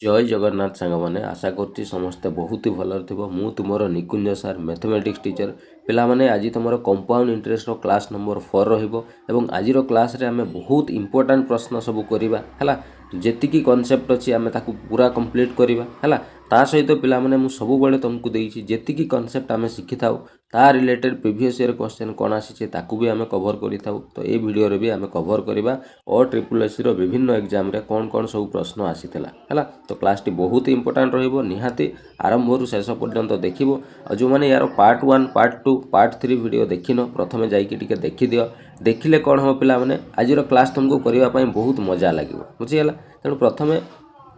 जय जगन्नाथ सांगमाने आशा करुच्ची समस्ते बहुत ही भल मु तुमर निकुंज सार मैथमेटिक्स टीचर पिलामाने आज तुम कंपाउंड इंटरेस्ट क्लास नंबर 4 रही आज क्लास रे आमे बहुत इंपोर्टेंट प्रश्न सब करवा है जेतिकी कॉन्सेप्ट अच्छी आम पूरा कंप्लीट करवा है ता सहित पिलामाने मु सब बड़े तुमको देइछि जेतिकी कॉन्सेप्ट आमे शिखि थाउ ता रिलेटेड प्रीवियस ईयर क्वेश्चन कौन आसी ताकू भी आमे कवर करि थाउ तो ए वीडियो रे भी आमे कवर करवा और ट्रिपल एससी रो विभिन्न एग्जाम रे कौन कौन सब प्रश्न आसीथिला है तो क्लास टी बहुत ही इंपोर्टेंट रहिबो निहाती आरंभ रु शेष पर्यंत देखिबो और जो माने यार पार्ट 1 पार्ट 2 पार्ट 3 वीडियो देखिनो प्रथमे जाई कि टिके देखि दियो देखिले कौन हम पिला माने आजिरो क्लास तुमको करबा पई बहुत मजा लागिबो बुझियला तेणु प्रथमे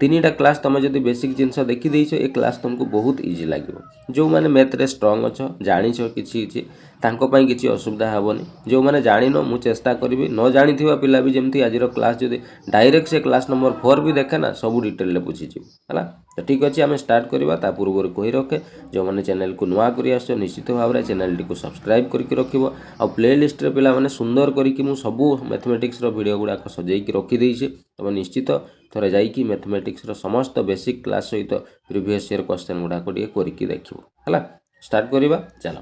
तीनटा क्लास तुम जब बेसिक जिनस देखी देछ ए क्लास तुमको बहुत इजी लगे जो मैंने मैथ रे स्ट्रांग अच्छ जानी किसी किसी असुविधा हेनी जो मैंने जान मु चेष्टा करी न जानी पिला भी जमी आज क्लास जो डायरेक्ट से क्लास नंबर 4 भी देखे ना सब डिटेल बुझीजी है तो ठीक अच्छे आम स्टार्ट करवा ता पूर्व कही रखे जो मैंने चैनल को नुआ कर निश्चित भाव में चैनल टी सब्सक्राइब करके रखिबो आ प्ले लिस्ट रे पिला माने सुंदर करी मु सबू मैथमेटिक्स रो वीडियो गुड़ाक सजेकी रखी देइछि तुम निश्चित थोड़े जाइकी मैथमेटिक्स रो समस्त बेसिक क्लास सहित प्रीवियस ईयर क्वेश्चन गुड़ाक करके देखिबो हला स्टार्ट करवा चलो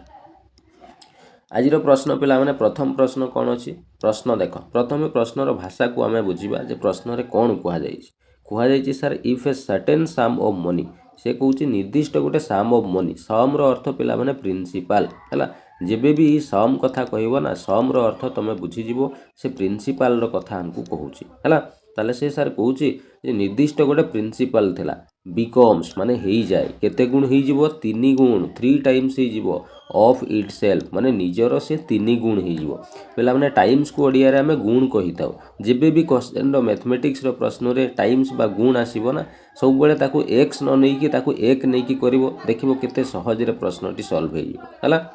आज प्रश्न पिला माने प्रथम प्रश्न कौन अच्छी प्रश्न देख प्रथम प्रश्नर भाषा को आम बुझा जे प्रश्न रे कौन कहुई sir if a certain sum of money से कौच निर्दिष्ट गोटे सम ऑफ मनी सम रो अर्थ पिला माने प्रिंसिपल है जेबे भी सम कथा कहब ना सम रो अर्थ तुम बुझीज से प्रिंसिपल रो कथा हमको कहूँ है ताले से सर कौच निर्दिष्ट गोटे प्रिंसिपल थिला बिकम्स माने हो जाए केते गुण हो 3 गुण 3 टाइम्स हो ऑफ इट सेल्फ माने निजर से 3 गुण हो पिला माने टाइम्स को ओडिया रे आमे गुण कहि थाउ जेबे भी क्वेश्चन रो मैथमेटिक्स रो प्रश्न रे टाइम्स बा गुण आसीबो ना सब बेले ताकू x न नै कि ताकू 1 नै कि करिवो देखिवो केते सहज रे प्रश्नटी सॉल्व हे हला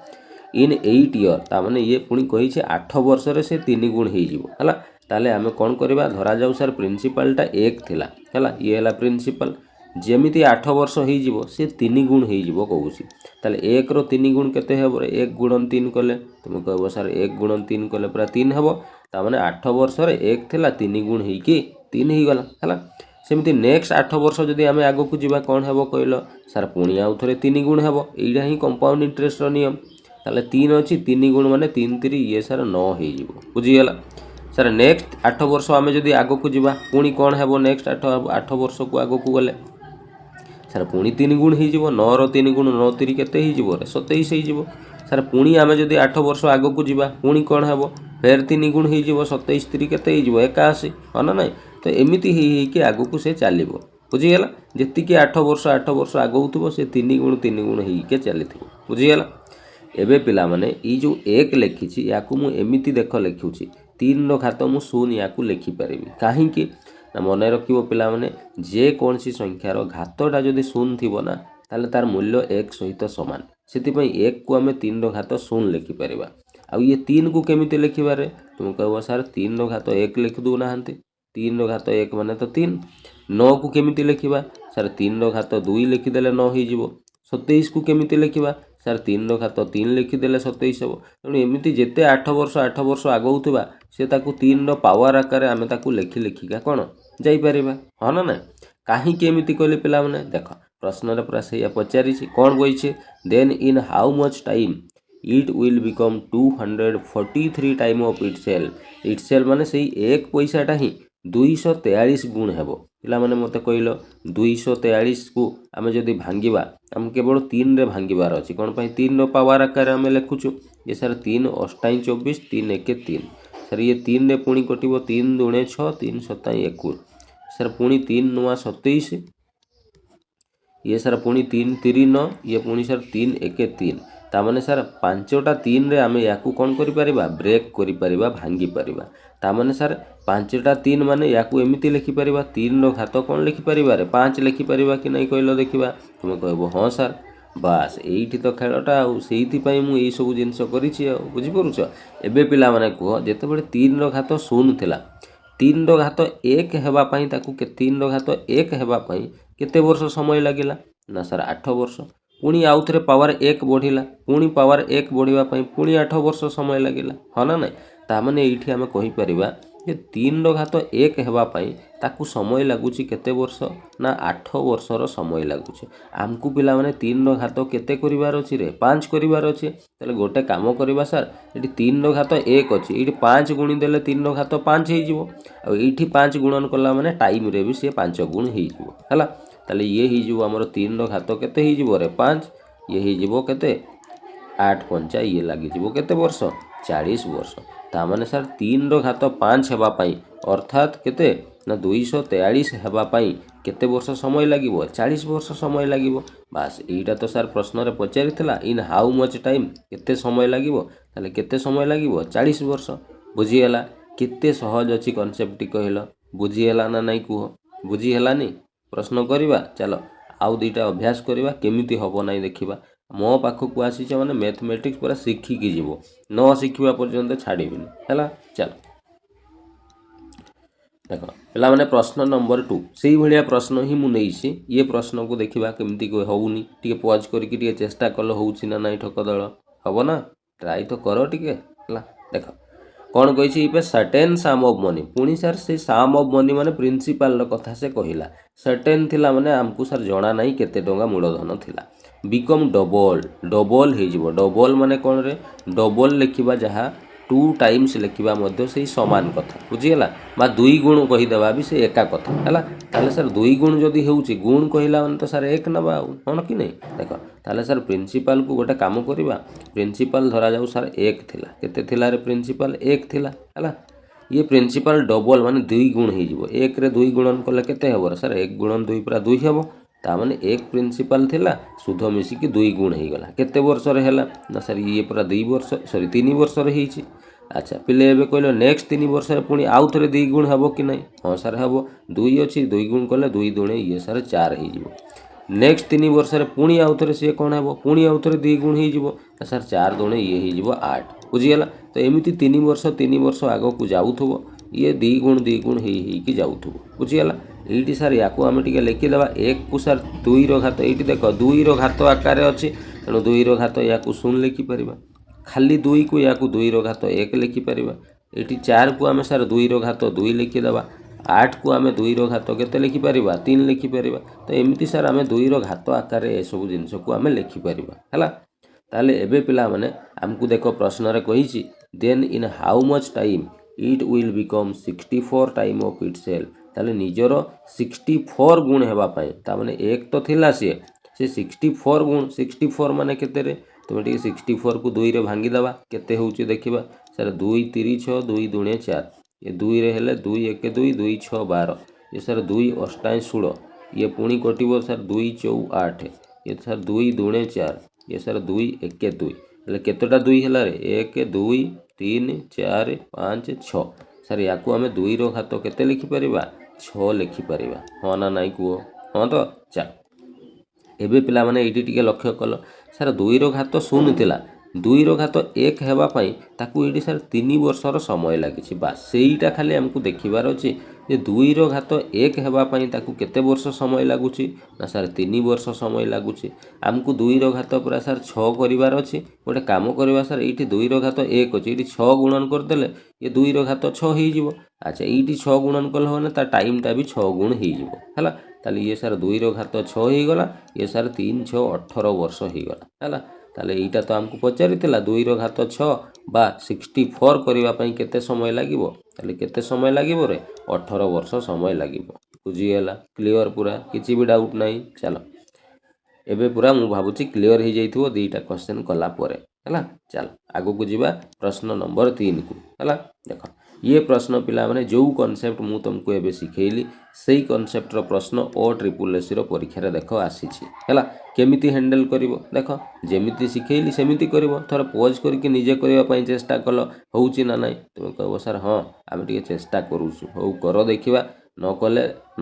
इन 8 ईयर ता माने ये पुणी कहि छे 8 वर्ष रे से 3 गुण हे जिवो हला ताले आमे कोन करबा धरा जाऊ सर प्रिंसिपलटा 1 थिला हला ये हला प्रिंसिपल जेमिति 8 वर्ष हो से 3 गुण हो कहूँ ताले 1 रो 3 गुण केते हेबो 1 गुणन 3 कले तुम कहबो सर 1 गुणन 3 कले पूरा 3 हेबो ता माने 8 वर्ष रे 1 थिला 3 गुण हे कि 3 हे गला हला सेमिति नेक्स्ट 8 वर्ष जदि आमे आगो को जिबा कोन हेबो कहलो सर पुणी आउ थरे 3 गुण हेबो एइडा ही कंपाउंड इंटरेस्ट रो नियम ताले 3 अछि 3 गुण माने 3 3 ये सर 9 हे जिवो बुझी गेला सर नेक्स्ट 8 वर्ष आमे जदि आगो को जिबा पुणी कोन हेबो नेक्स्ट 8 वर्ष को आगो को गले सर पुणी 3 गुण हो 9 रो 3 गुण 9 3 केते हो 27 हो सर पुणी आमे जदि 8 वर्ष आगो को जिबा पुणी कोन हेबो फेर 3 गुण हो 27 3 केते हो 81 है ना नहीं तो एमिति कि आगो को से चलिबो बुझीगला जेतिकी 8 वर्ष आगो थो से 3 गुण हो चली बुझीगला एबे पिला माने ई जो 1 लिखी याकू मु एमिति देख लिखुची 3 रो घात मु शून्य याकू लिखि परिबी काहेकि ना मन रखिबो पिला माने जे कौन सी संख्यार घातटा जदि शून्य थिबो ना ताले तार मूल्य 1 सहित समान सेति पई 1 को आमे 3 रो घात शून्य लिखि परिबा आ ये 3 को केमिति लिखिबारे तुम कहबो सर 3 रो घात 1 लिखि दउ नाहंती 3 रो घात 1 माने तो 3 9 को केमिति लिखिबा सर 3 रो घात 2 लिखि देले 9 हो जिवो 27 को केमिति लिखिबा सर 3 रो घात 3 लिखिदेले 27 हेबो तेणु एमिति जेते 8 वर्ष आगौथबा से ताकू 3 रो पावर आकार आमे ताकू लिखि लिखिका कोन जाई परिबा ह ना ना काहे के एमिति कहले पिला माने देखो प्रश्न रे पूरा सही पचारि छी कोन गई छे then in how much time it will become 243 time of itself माने सही एक पैसाटा ही 243 गुण हेबो पिला माने मते कहलो 243 को आमे जदी भांगीबा हम केवल 3 रे भांगीबार अछि कोन पई 3 रो पावर आकार आमे लिखुछु ये सर 3 8 24 3 1 3 सर ये 3 रे पुणी कटिबो 3 दुणे 6 3 7 21 सर पुणी 3 नुआ 27 ये सर पुणी 3 3 9 ये पुणी सर 3 1 3 ता माने सर 5टा 3 रे आमे याकू कोन करि परिबा ब्रेक करि परिबा भांगी परिबा ता माने सर 5टा 3 माने याकू एमिति लिखि परिबा 3 रो घात कोन लिखि परिबा रे 5 लिखि परिबा कि नै कहलो देखिबा तुम कहबो हां सर बास एइठी तो खेलटा आ सेइथि पई मु एई सब जिंस करिछि आ बुझि परुछ एबे पिला माने कह जेते बेले 3 रो घात 0 थिला 3 रो घात 1 हेबा पई ताकू के 3 रो घात 1 हेबा पई केते वर्ष समय लागिला ना सर 8 वर्ष पुणी आउ थरे पावर 1 बढ़िला पुणी पावर 1 बढ़िबा पई पुणी 8 वर्ष समय लागिला ह ना नै ता माने एइठी हमें कहि परिबा ଯେ 3 ର ଘାତ 1 ହେବା ପାଇଁ ତାକୁ ସମୟ ଲାଗୁଛି କେତେ ବର୍ଷ ନା 8 ବର୍ଷର ସମୟ ଲାଗୁଛି। ଆମକୁ ପିଲାମାନେ 3 ର ଘାତ କେତେ କରିବାର ଅଛି ରେ 5 କରିବାର ଅଛି। ତାହେଲେ ଗୋଟେ କାମ କରିବା ସାର୍, ଏଠି 3 ର ଘାତ 1 ଅଛି, ଏଇଠି 5 ଗୁଣି ଦେଲେ 3 ର ଘାତ 5 ହେଇଯିବ। ଆଉ ଏଇଠି 5 ଗୁଣନ କଲା ମାନେ ଟାଇମ୍ରେ ବି ସିଏ 5 ଗୁଣ ହେଇଯିବ ହେଲା। ତାହେଲେ ଇଏ ହେଇଯିବ ଆମର 3 ର ଘାତ କେତେ ହେଇଯିବ ରେ 5, ଇଏ ହେଇଯିବ କେତେ 8 5 ଇଏ ଲାଗିଯିବ କେତେ ବର୍ଷ 40 ବର୍ଷ। ତାମାନେ ସାର୍ 3 ର ଘାତ 5 ହେବା ପାଇଁ ଅର୍ଥାତ୍ କେତେ ନା 243 ହେବା ପାଇଁ କେତେ ବର୍ଷ ସମୟ ଲାଗିବ 40 ବର୍ଷ ସମୟ ଲାଗିବ। ବାସ୍ ଏଇଟା ତ ସାର୍ ପ୍ରଶ୍ନରେ ପଚାରିଥିଲା ଇନ୍ ହାଉ ମଚ୍ ଟାଇମ୍, କେତେ ସମୟ ଲାଗିବ। ତାହେଲେ କେତେ ସମୟ ଲାଗିବ 40 ବର୍ଷ। ବୁଝିଗଲା କେତେ ସହଜ ଅଛି କନସେପ୍ଟଟି କହିଲ, ବୁଝିହେଲା ନା ନାଇଁ କୁହ। ବୁଝିହେଲାନି ପ୍ରଶ୍ନ କରିବା। ଚାଲ ଆଉ ଦୁଇଟା ଅଭ୍ୟାସ କରିବା କେମିତି ହେବ ନାହିଁ ଦେଖିବା। ମୋ ପାଖକୁ ଆସିଛ ମାନେ ମ୍ୟାଥମେଟିକ୍ସ ପୁରା ଶିଖିକି ଯିବ, ନ ଶିଖିବା ପର୍ଯ୍ୟନ୍ତ ଛାଡ଼ିବିନି ହେଲା। ଚାଲ ଦେଖ ପିଲାମାନେ ପ୍ରଶ୍ନ ନମ୍ବର 2 ସେଇଭଳିଆ ପ୍ରଶ୍ନ ହିଁ ମୁଁ ନେଇଛି। ଇଏ ପ୍ରଶ୍ନକୁ ଦେଖିବା କେମିତି ହେଉନି, ଟିକେ ପଜ୍ କରିକି ଟିକେ ଚେଷ୍ଟା କଲେ ହେଉଛି ନା ନାଇଁ ଠକ ଦଳ, ହେବ ନା ଟ୍ରାଏ ତ କର ଟିକେ ହେଲା। ଦେଖ କ'ଣ କହିଛି, if A certain Sam of money, ପୁଣି ସାର୍ ସେ ସାମ୍ ଅଫ୍ ମନି ମାନେ ପ୍ରିନ୍ସିପାଲର କଥା ସେ କହିଲା। ସର୍ଟେନ୍ ଥିଲା ମାନେ ଆମକୁ ସାର୍ ଜଣା ନାହିଁ କେତେ ଟଙ୍କା ମୂଳଧନ ଥିଲା। ବିକମ୍ ଡବଲ୍, ଡବଲ୍ ହେଇଯିବ। ଡବଲ୍ ମାନେ କ'ଣ ରେ, ଡବଲ୍ ଲେଖିବା ଯାହା 2 ଟାଇମ୍ସ ଲେଖିବା ମଧ୍ୟ ସେଇ ସମାନ କଥା। ବୁଝିଗଲା ବା 2 ଗୁଣ କହିଦେବା ବି ସେ ଏକା କଥା ହେଲା। ତାହେଲେ ସାର୍ 2 ଗୁଣ ଯଦି ହେଉଛି, ଗୁଣ କହିଲା ମାନେ ତ ସାର୍ 1 ନେବା ଆଉ, ହଁ କି ନାହିଁ। ଦେଖ ତାହେଲେ ସାର୍ ପ୍ରିନ୍ସିପାଲକୁ ଗୋଟେ କାମ କରିବା, ପ୍ରିନ୍ସିପାଲ ଧରାଯାଉ ସାର୍ 1 ଥିଲା। କେତେ ଥିଲା ରେ ପ୍ରିନ୍ସିପାଲ 1 ଥିଲା ହେଲା। ଇଏ ପ୍ରିନ୍ସିପାଲ ଡବଲ୍ ମାନେ 2 ଗୁଣ ହେଇଯିବ। 1 ରେ 2 ଗୁଣନ କଲେ କେତେ ହେବ ସାର୍ 1 ଗୁଣନ 2 ପୁରା 2 ହେବ। ତାମାନେ 1 ପ୍ରିନ୍ସିପାଲ ଥିଲା, ସୁଧ ମିଶିକି 2 ଗୁଣ ହେଇଗଲା। କେତେ ବର୍ଷରେ ହେଲା ନା ସାର୍ ଇଏ ପୁରା 2 ବର୍ଷ 3 ବର୍ଷରେ ହେଇଛି। ଆଚ୍ଛା ପିଲେ ଏବେ କହିଲ ନେକ୍ସଟ 3 ବର୍ଷରେ ପୁଣି ଆଉ ଥରେ 2 ଗୁଣ ହେବ କି ନାହିଁ। ହଁ ସାର୍ ହେବ, 2 ଅଛି 2 ଗୁଣ କଲେ 2 ଦୁଣେ ଇଏ ସାର୍ 4 ହେଇଯିବ। ନେକ୍ସଟ 3 ବର୍ଷରେ ପୁଣି ଆଉ ଥରେ ସିଏ କ'ଣ ହେବ, ପୁଣି ଆଉ ଥରେ 2 ଗୁଣ ହେଇଯିବ ସାର୍ 4 ଦୁଣେ ଇଏ ହେଇଯିବ 8। ବୁଝିଗଲା ତ ଏମିତି 3 ବର୍ଷ ଆଗକୁ ଯାଉଥିବ, ଇଏ 2 ଗୁଣ ହେଇକି ଯାଉଥିବ। ବୁଝିଗଲା ଏଇଠି ସାର୍ ୟାକୁ ଆମେ ଟିକେ ଲେଖିଦେବା। 1କୁ ସାର୍ 2ର ଘାତ, ଏଇଠି ଦେଖ 2ର ଘାତ ଆକାରରେ ଅଛି, ତେଣୁ 2ର ଘାତ ୟାକୁ 0 ଲେଖିପାରିବା। ଖାଲି 2କୁ ୟାକୁ 2ର ଘାତ 1 ଲେଖିପାରିବା। ଏଠି 4କୁ ଆମେ ସାର୍ 2ର ଘାତ 2 ଲେଖିଦେବା। 8କୁ ଆମେ 2ର ଘାତ କେତେ ଲେଖିପାରିବା 3 ଲେଖିପାରିବା। ତ ଏମିତି ସାର୍ ଆମେ 2ର ଘାତ ଆକାରରେ ଏସବୁ ଜିନିଷକୁ ଆମେ ଲେଖିପାରିବା ହେଲା। ତାହେଲେ ଏବେ ପିଲାମାନେ ଆମକୁ ଦେଖ ପ୍ରଶ୍ନରେ କହିଛି then in how much time it will become 64 time of itself. ତାହେଲେ ନିଜର 64 ଗୁଣ ହେବା ପାଇଁ, ତାମାନେ 1 ତ ଥିଲା ସିଏ, ସେ 64 ଗୁଣ, 64 ମାନେ କେତେରେ ତୁମେ ଟିକେ 64କୁ 2ରେ ଭାଙ୍ଗିଦେବା। କେତେ ହେଉଛି ଦେଖିବା ସାର୍ 2 3 6 2 ଦୁଣେ 4, ଏ 2ରେ ହେଲେ 2 1 2 2 6 12, ଏ ସାର୍ 2 ଅଷ୍ଟାଏ 16, ଇଏ ପୁଣି କଟିବ ସାର୍ 2 4 8, ଏ ସାର୍ 2 ଦୁଣେ 4, ଏ ସାର୍ 2 1 2, ହେଲେ କେତେଟା 2 ହେଲା ରେ 1 2 3 4 5 6। ସାର୍ ୟାକୁ ଆମେ 2ର ଘାତ କେତେ ଲେଖିପାରିବା 6 ଲେଖିପାରିବା, ହଁ ନା ନାଇଁ କୁହ। ହଁ ତ ଚାଲ ଏବେ ପିଲାମାନେ ଏଇଠି ଟିକେ ଲକ୍ଷ୍ୟ କଲ, ସାର୍ 2ର ଘାତ 0 ଥିଲା, 2ର ଘାତ 1 ହେବା ପାଇଁ ତାକୁ ଏଇଠି ସାର୍ 3 ବର୍ଷର ସମୟ ଲାଗିଛି। ବାସ୍ ସେଇଟା ଖାଲି ଆମକୁ ଦେଖିବାର ଅଛି ଯେ 2ର ଘାତ 1 ହେବା ପାଇଁ ତାକୁ କେତେ ବର୍ଷ ସମୟ ଲାଗୁଛି ନା ସାର୍ 3 ବର୍ଷ ସମୟ ଲାଗୁଛି। ଆମକୁ 2ର ଘାତ ପୁରା ସାର୍ 6 କରିବାର ଅଛି। ଗୋଟେ କାମ କରିବା ସାର୍, ଏଇଠି 2ର ଘାତ 1 ଅଛି, ଏଇଠି 6 ଗୁଣନ କରିଦେଲେ ଏ 2ର ଘାତ 6 ହେଇଯିବ। ଆଚ୍ଛା ଏଇଠି 6 ଗୁଣନ କଲେ ମାନେ ତା ଟାଇମ୍ଟା ବି 6 ଗୁଣ ହେଇଯିବ ହେଲା। ତାହେଲେ ଇଏ ସାର୍ 2ର ଘାତ 6 ହେଇଗଲା, ଇଏ ସାର୍ 3 6 18 ବର୍ଷ ହେଇଗଲା ହେଲା। ତାହେଲେ ଏଇଟା ତ ଆମକୁ ପଚାରିଥିଲା 2ର ଘାତ 6 ବା 64 କରିବା ପାଇଁ କେତେ ସମୟ ଲାଗିବ। ତାହେଲେ କେତେ ସମୟ ଲାଗିବ ରେ 18 ବର୍ଷ ସମୟ ଲାଗିବ। ବୁଝିଗଲା କ୍ଲିଅର ପୁରା, କିଛି ବି ଡାଉଟ୍ ନାହିଁ। ଚାଲ ଏବେ ପୁରା ମୁଁ ଭାବୁଛି କ୍ଲିଅର ହେଇଯାଇଥିବ 2ଟା କ୍ୱେଶ୍ଚନ୍ କଲା ପରେ ହେଲା। ଚାଲ ଆଗକୁ ଯିବା ପ୍ରଶ୍ନ ନମ୍ବର 3କୁ ହେଲା। ଦେଖ ଇଏ ପ୍ରଶ୍ନ ପିଲାମାନେ ଯେଉଁ କନସେପ୍ଟ ମୁଁ ତୁମକୁ ଏବେ ଶିଖେଇଲି ସେଇ କନସେପ୍ଟର ପ୍ରଶ୍ନ OSSSCର ପରୀକ୍ଷାରେ ଦେଖ ଆସିଛି ହେଲା। କେମିତି ହ୍ୟାଣ୍ଡେଲ୍ କରିବ ଦେଖ, ଯେମିତି ଶିଖେଇଲି ସେମିତି କରିବ। ଥରେ ପଜ୍ କରିକି ନିଜେ କରିବା ପାଇଁ ଚେଷ୍ଟା କଲ, ହେଉଛି ନା ନାହିଁ। ତୁମେ କହିବ ସାର୍ ହଁ ଆମେ ଟିକେ ଚେଷ୍ଟା କରୁଛୁ, ହଉ କର ଦେଖିବା,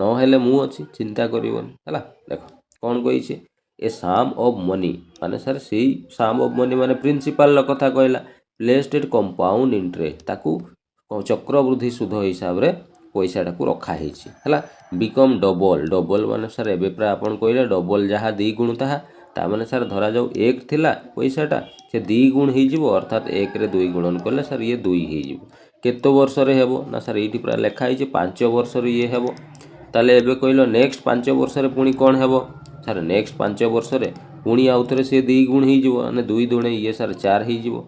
ନହେଲେ ମୁଁ ଅଛି, ଚିନ୍ତା କରିବନି ହେଲା। ଦେଖ କ'ଣ କହିଛି, ଏ ସାମ୍ ଅଫ୍ ମନି ମାନେ ସାର୍ ସେଇ ସାମ୍ ଅଫ୍ ମନି ମାନେ ପ୍ରିନ୍ସିପାଲର କଥା କହିଲା, ପ୍ଲେସ୍ଡ ଏଟ୍ କମ୍ପାଉଣ୍ଡ ଇଣ୍ଟରେଷ୍ଟ, ତାକୁ ଚକ୍ରବୃଦ୍ଧି ସୁଧ ହିସାବରେ ପଇସାଟାକୁ ରଖାହେଇଛି ହେଲା। ବିକମ୍ ଡବଲ୍, ଡବଲ୍ ମାନେ ସାର୍ ଏବେ ପୁରା ଆପଣ କହିଲେ ଡବଲ୍ ଯାହା 2 ଗୁଣ ତାହା, ତାମାନେ ସାର୍ ଧରାଯାଉ 1 ଥିଲା ପଇସାଟା, ସେ 2 ଗୁଣ ହେଇଯିବ, ଅର୍ଥାତ୍ 1ରେ 2 ଗୁଣନ କଲେ ସାର୍ ଇଏ 2 ହେଇଯିବ। केते वर्ष रे हेबो ना सर एठी पूरा लिखा है 5 वर्ष रे ये हेबो ताले एबे कहलो नेक्स्ट 5 वर्ष रे पुणी कोन हेबो सर नेक्स्ट 5 वर्ष रे पुणी आउथरे से 2 गुण ही जीवो माने 2 दुणे ये सर 4 ही जीवो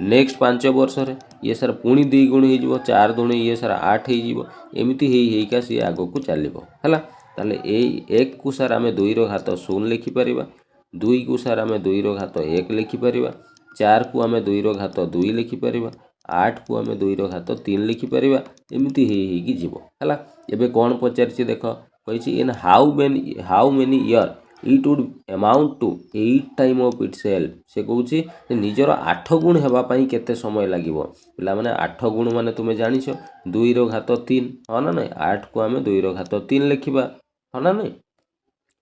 नेक्स्ट 5 वर्ष रे ये सर पुणी 2 गुण ही जीवो 4 दुणे ये सर 8 ही जीवो एमिति हेई का सी आगो को चलिबो हला ताले ए 1 को सर आमे 2 रो घात 0 लिखि परिबा 2 को सर आमे 2 रो घात 1 लिखि परिबा 4 को आमे 2 रो घात 2 लिखि परिबा 8 को आमे 2 रो घात 3 लिखि परिबा एमिति हेई की जीवो हला एबे कोन पचारछि देखो कहिछि in how many year it would amount to 8 time of itself से कहूछि निजर 8 गुण हेबा पई केते समय लागिवो पिला माने 8 गुण माने तुमे जानिछो 2 रो घात 3 ह ना नै 8 को आमे 2 रो घात 3 लिखिबा ह ना नै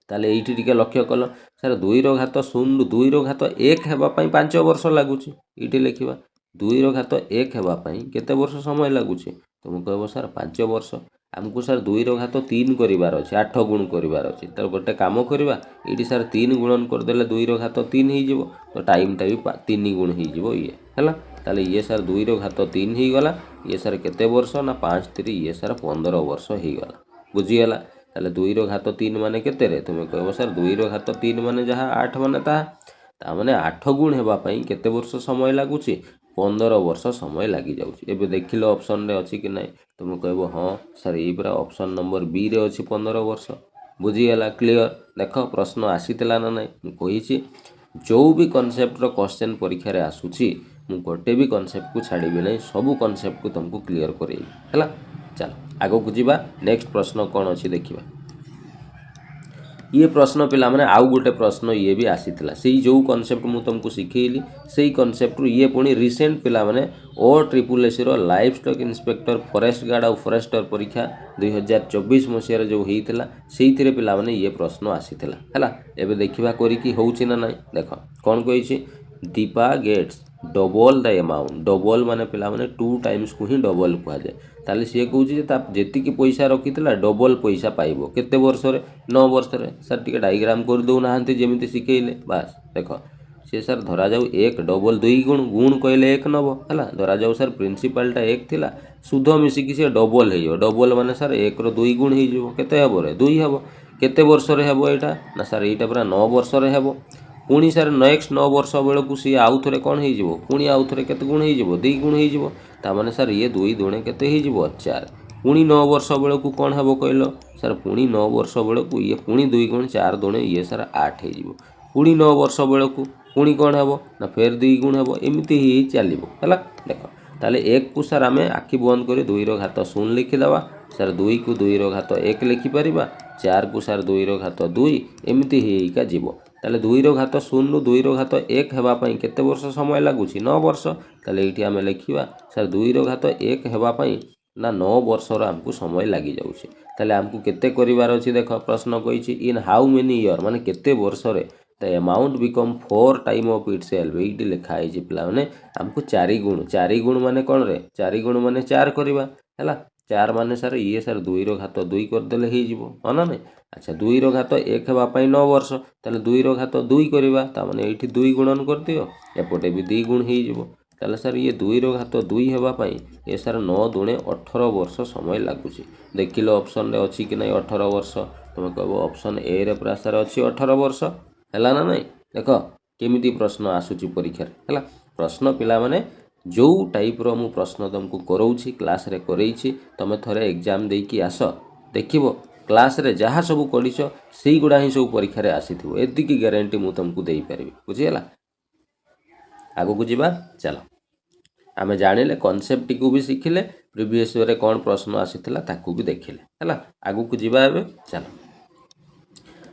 ताले एठी टिके लक्ष्य कल सर 2 रो घात 0 2 रो घात 1 हेबा पई 5 वर्ष लागुछि एठी लिखिबा 2 रो घात 1 हेबा पई केते वर्ष समय लागुछि तुम कहबो सर 5 वर्ष आमको सर 2 रो घात 3 करिवार अछि 8 गुण करिवार अछि त गोटे काम करिवा एठी सर 3 गुणन कर देले 2 रो घात 3 ही जीवो तो टाइम ता भी 3 गुण ही जीवो ये हला ताले ये सर 2 रो घात 3 ही गला ये सर केते वर्ष ना 5 3 ये सर 15 वर्ष ही गला बुझी गला ताले 2 रो घात 3 माने केते रे तुमे कहबो सर 2 रो घात 3 माने जहा 8 माने ता माने 8 गुण हेबा पई केते वर्ष समय लागुछि 15 वर्ष समय लागी जाउछि एबे देखिलो ऑप्शन रे अछि कि नै तुम कहबो हां सर ई पूरा ऑप्शन नंबर बी रे अछि 15 वर्ष बुझी गला क्लियर देखो प्रश्न आसीतला ना नै मु कहिछि जो भी कांसेप्ट रो क्वेश्चन परीक्षा रे आसुछि मु गोटे भी कांसेप्ट को छाड़ीबे नै सब कांसेप्ट को तुमको क्लियर करेई हला चल आगो को जीवा नेक्स्ट प्रश्न कोन अछि देखिबा ये प्रश्न पिला माने आउ गोटे प्रश्न ये भी आसीतला सेही जो कांसेप्ट मु तुमको सिखेइली सेही कांसेप्ट रु ये पुणी रिसेंट पिला माने ओ ट्रिपल एस रो livestock inspector forest guard और फॉरेस्टर परीक्षा 2024 मसिया रे जो हेइतला सेहीथिरे पिला माने ये प्रश्न आसीतला हला एबे देखिबा करी कि होउची ना नै देखो कोन कहिछि दीपा gets double the amount double माने पिला माने 2 टाइम्स को ही डबल कुआ जाय ताले से कहूची जे ता जेतिकी पैसा रखितला डबल पैसा पाइबो केते वर्ष रे 9 वर्ष रे सर टिके डायग्राम कर दउ नाहंती जेमिति सिखेइले बस देखो से सर धरा जाऊ 1 डबल 2 गुण गुण कहले 1 नबो हला धरा जाऊ सर प्रिंसिपल टा 1 थिला सुध मिसी कि से डबल हे जो डबल माने सर 1 रो 2 गुण हे जो केते हबो रे 2 हबो केते वर्ष रे हबो एटा ना सर एटा पूरा 9 वर्ष रे हबो पुणी सर नेक्स्ट 9 वर्ष बेल को सी आउ थरे कौन हो पुणी आउ थरे केते गुण हो 2 गुण हो तामाने सर ये 2 दुणे केते हो 4 पुणी 9 वर्ष बेल को कौन हेबो कहलो सर पुणी 9 वर्ष बेल को ये पुणी 2 गुण 4 दुणे ये सर 8 हो पुणी 9 वर्ष बेल को पुणी कौन हेबो ना फेर 2 गुण हेबो एमिति ही चलिबो हला देखो ताले 1 को सर आमे आखि बंद करी 2 रो घात 0 लिखि दवा सर 2 को 2 रो घात 1 लिखि परिबा 4 को सर 2 रो घात 2 एमिति ही का जीवो ताले 2 रो घात 0 रु 2 रो घात 1 हेबा पई केते वर्ष समय लागुछि 9 वर्ष ताले एठी आमे लिखिबा सर 2 रो घात 1 हेबा पई ना 9 वर्ष रो हमकु समय लागि जाउछि ताले हमकु केते करिवार अछि देखो प्रश्न कहिछि इन हाउ मेनी ईयर माने केते वर्ष रे the amount become 4 time of itself एठी लिखा है पिला माने हमकु 4 गुण माने कोन रे 4 गुण माने 4 करिवा हैला 4 माने सर ये सर 2 रो घात 2 कर देले हे जिवो हना नै अच्छा 2 रो घात 1 हेबा पई 9 वर्ष ताले 2 रो घात 2 करिवा ता माने एठी 2 गुणन कर दियो एपोटे भी 2 गुण हे जिवो ताले सर ये 2 रो घात 2 हेबा पई ये सर 9 दुणे 18 वर्ष समय लागुछि देखिलो ऑप्शन रे अछि कि नै 18 वर्ष तुम कहबो ऑप्शन ए रे पूरा सर अछि 18 वर्ष हैला ना नै देखो केमिति प्रश्न आसुछि परीक्षा रे हैला प्रश्न पिला माने जो टाइप रो मु प्रश्न तुमको करौछि क्लास रे करैछि तमे थरे एग्जाम देई कि आसो देखिबो क्लास रे जहाँ सब करिछ सेही गुडा ही सब परीक्षा रे आसीथिबो एति की गारंटी मु तुमको देई परिबि बुझियला आगो को जीवा चलो आमे जानिले कांसेप्ट को भी सिखिले प्रीवियस रे कोन प्रश्न आसीथिला ताकू भी देखिले हैला आगो को जीवा एबे चलो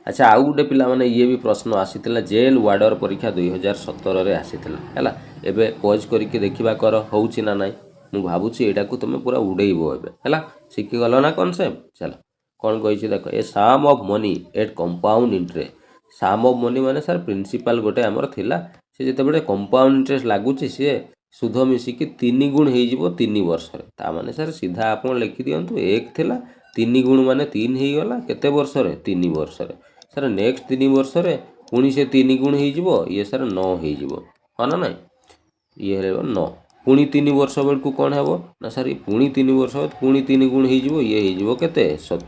अच्छा आउ गुटे पिला माने ये भी प्रश्न आसीथिला जेल वार्डर परीक्षा 2017 रे आसीथिला हैला एबे पॉज करके देखिबा कर होउची ना नाही मु भाबुची एटा को तुमे पूरा उडेइबो एबे हैला सिखि गलो ना कांसेप्ट चलो कौन कही देख ए psalm of money at compound interest psalm of money माने सर प्रिंसिपल गोटे आमर थिला से जते बडे कंपाउंड इंटरेस्ट लागुची से सुध मिसिकी 3 गुण हे जिवो 3 वर्ष रे ता माने सर सीधा आपन लिखि दियंतु 1 थिला 3 गुण माने 3 हे गला केते वर्ष रे 3 वर्ष रे सर नेक्स्ट 3 वर्ष रे पुनी से 3 गुण हे जिवो ये सर 9 हे जिवो हां ना नहीं ये रे 9 पुणी 3 वर्ष बेलू कौन हे ना सर ये पुणी 3 वर्ष पुणी 3 गुण हो ये हो के 27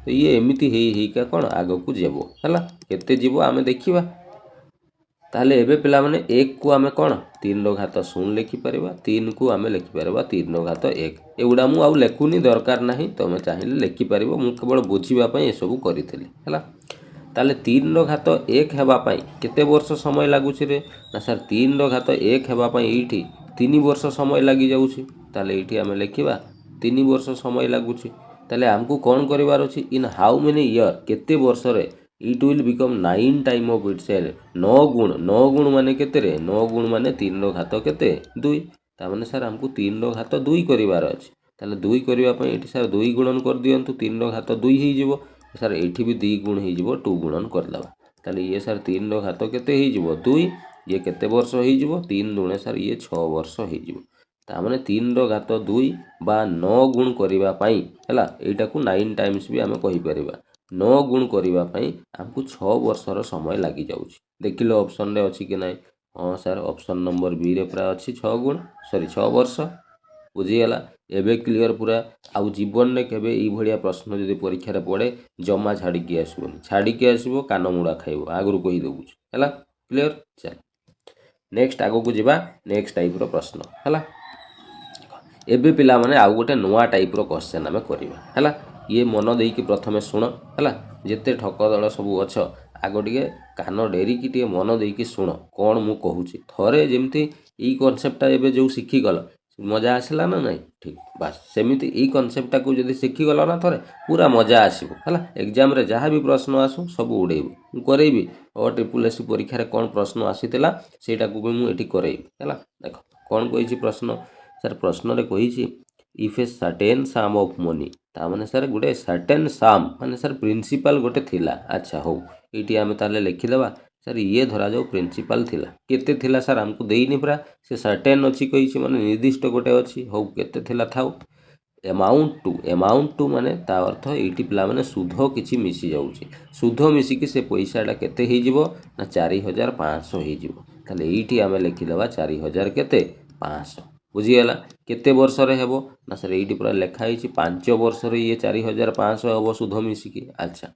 तो ये एमती होइका कौन आग को जीव है केते जीव आम देखा ताहले एबे पिला माने 1 को आमे कौन 3 रो घात 0 लिखिपर 3 को आमे लिखिपर 3 रो घात 1 एगुड़ा मु आउ लेखुनी दरकार नहीं तुम चाहिए लिखिपर मु केवल बुझापी ये सब करी है ताले 3 रो घात 1 हेबापाई केते वर्ष समय लगुच रे ना सर 3 रो घात 1 हेबापाई एठी 3 वर्ष समय लगी जाउछि ताले एठी आमे लिखिबा 3 वर्ष समय लगुच ताले हमकू कौन करिवार अछि इन हाउ मेनी ईयर केते वर्ष रे it will become 9 time of itself 9 गुण माने केते रे 9 गुण माने 3 रो घात केते 2 ता माने सर हमकू 3 रो घात 2 करिवार अछि ताले 2 करिवा पई एठी सर 2 गुणन कर दियंतु 3 रो घात 2 ही जिवो सर एठी भी 2 गुण ही जिवो 2 गुणन कर दबा ताले ये सर 3 रो घात केते ही जिवो 2 ये केते वर्ष ही जिवो 3 दुणे सर ये 6 वर्ष ही जिवो ता माने 3 रो घात 2 बा 9 गुण करिवा पई हैला एटा को 9 टाइम्स भी हमें कहि परिबा 9 गुण करिवा पई हमकू 6 वर्षर समय लागि जाउछि देखिलो ऑप्शन रे अछि कि नै हां सर ऑप्शन नंबर बी रे पूरा अछि 6 गुण सॉरी 6 वर्ष बुझीगला एबे क्लियर पूरा आउ जीवन में केबे ई भड़िया प्रश्न जदि परीक्षा रे पड़े जमा छाड़ी के आसबो कान मुड़ा खाइबो आगुरु कहि देबु हैला क्लियर चल नेक्स्ट आगो को जिबा नेक्स्ट टाइप रो प्रश्न हैला एबे पिला माने आउ गोटे नवा टाइप रो क्वेश्चन हमें करिबा हैला ये मन देई कि प्रथमे सुन हैला जेते ठक दल सब अछ आगो टिके कान डेरी कि टिके मन देई कि सुन कोन मु कहूची थरे जेमती ई कांसेप्ट एबे जो सिखी गल मजा आसला ना नहीं ठीक बस सेमिति ई कॉन्सेप्ट को जदि शिखी गल ना थरे पूरा मजा आसबो हैला एग्जाम रे जहाँ भी प्रश्न आसु सब उड़ेबो मु करेबी ओ ट्रिपल एससी परीक्षा रे कोन प्रश्न आसीतिला सेटा को भी मु एठी करेबी हैला देखो कोन कहिछि प्रश्न सर प्रश्न रे कहिछि if a certain sum of money ता माने सर गुटे सर्टेन सम माने सर प्रिंसिपल गोटे थिला अच्छा हो एठी आमे ताले लिखि देबा सर ये धरा जाओ प्रिंसिपल थिला केते थिला सर हमको देइनी पूरा से सर्टेन अछि कहिछि माने निर्दिष्ट गोटे अछि हो केते थिला थाउ अमाउंट टू माने ता अर्थ एठी पिला माने सुध किछि मिसी जाउछि सुध मिसी कि से पैसाटा केते हे जिवो ना 4500 हे जिवो ताले एठी आमे लिखि देबा 4000 केते 500 बुझीगला केते वर्ष रे हेबो ना सर एठी पूरा लेखा हिछि 5 वर्ष रे ये 4500 हेबो सुध मिसी कि अच्छा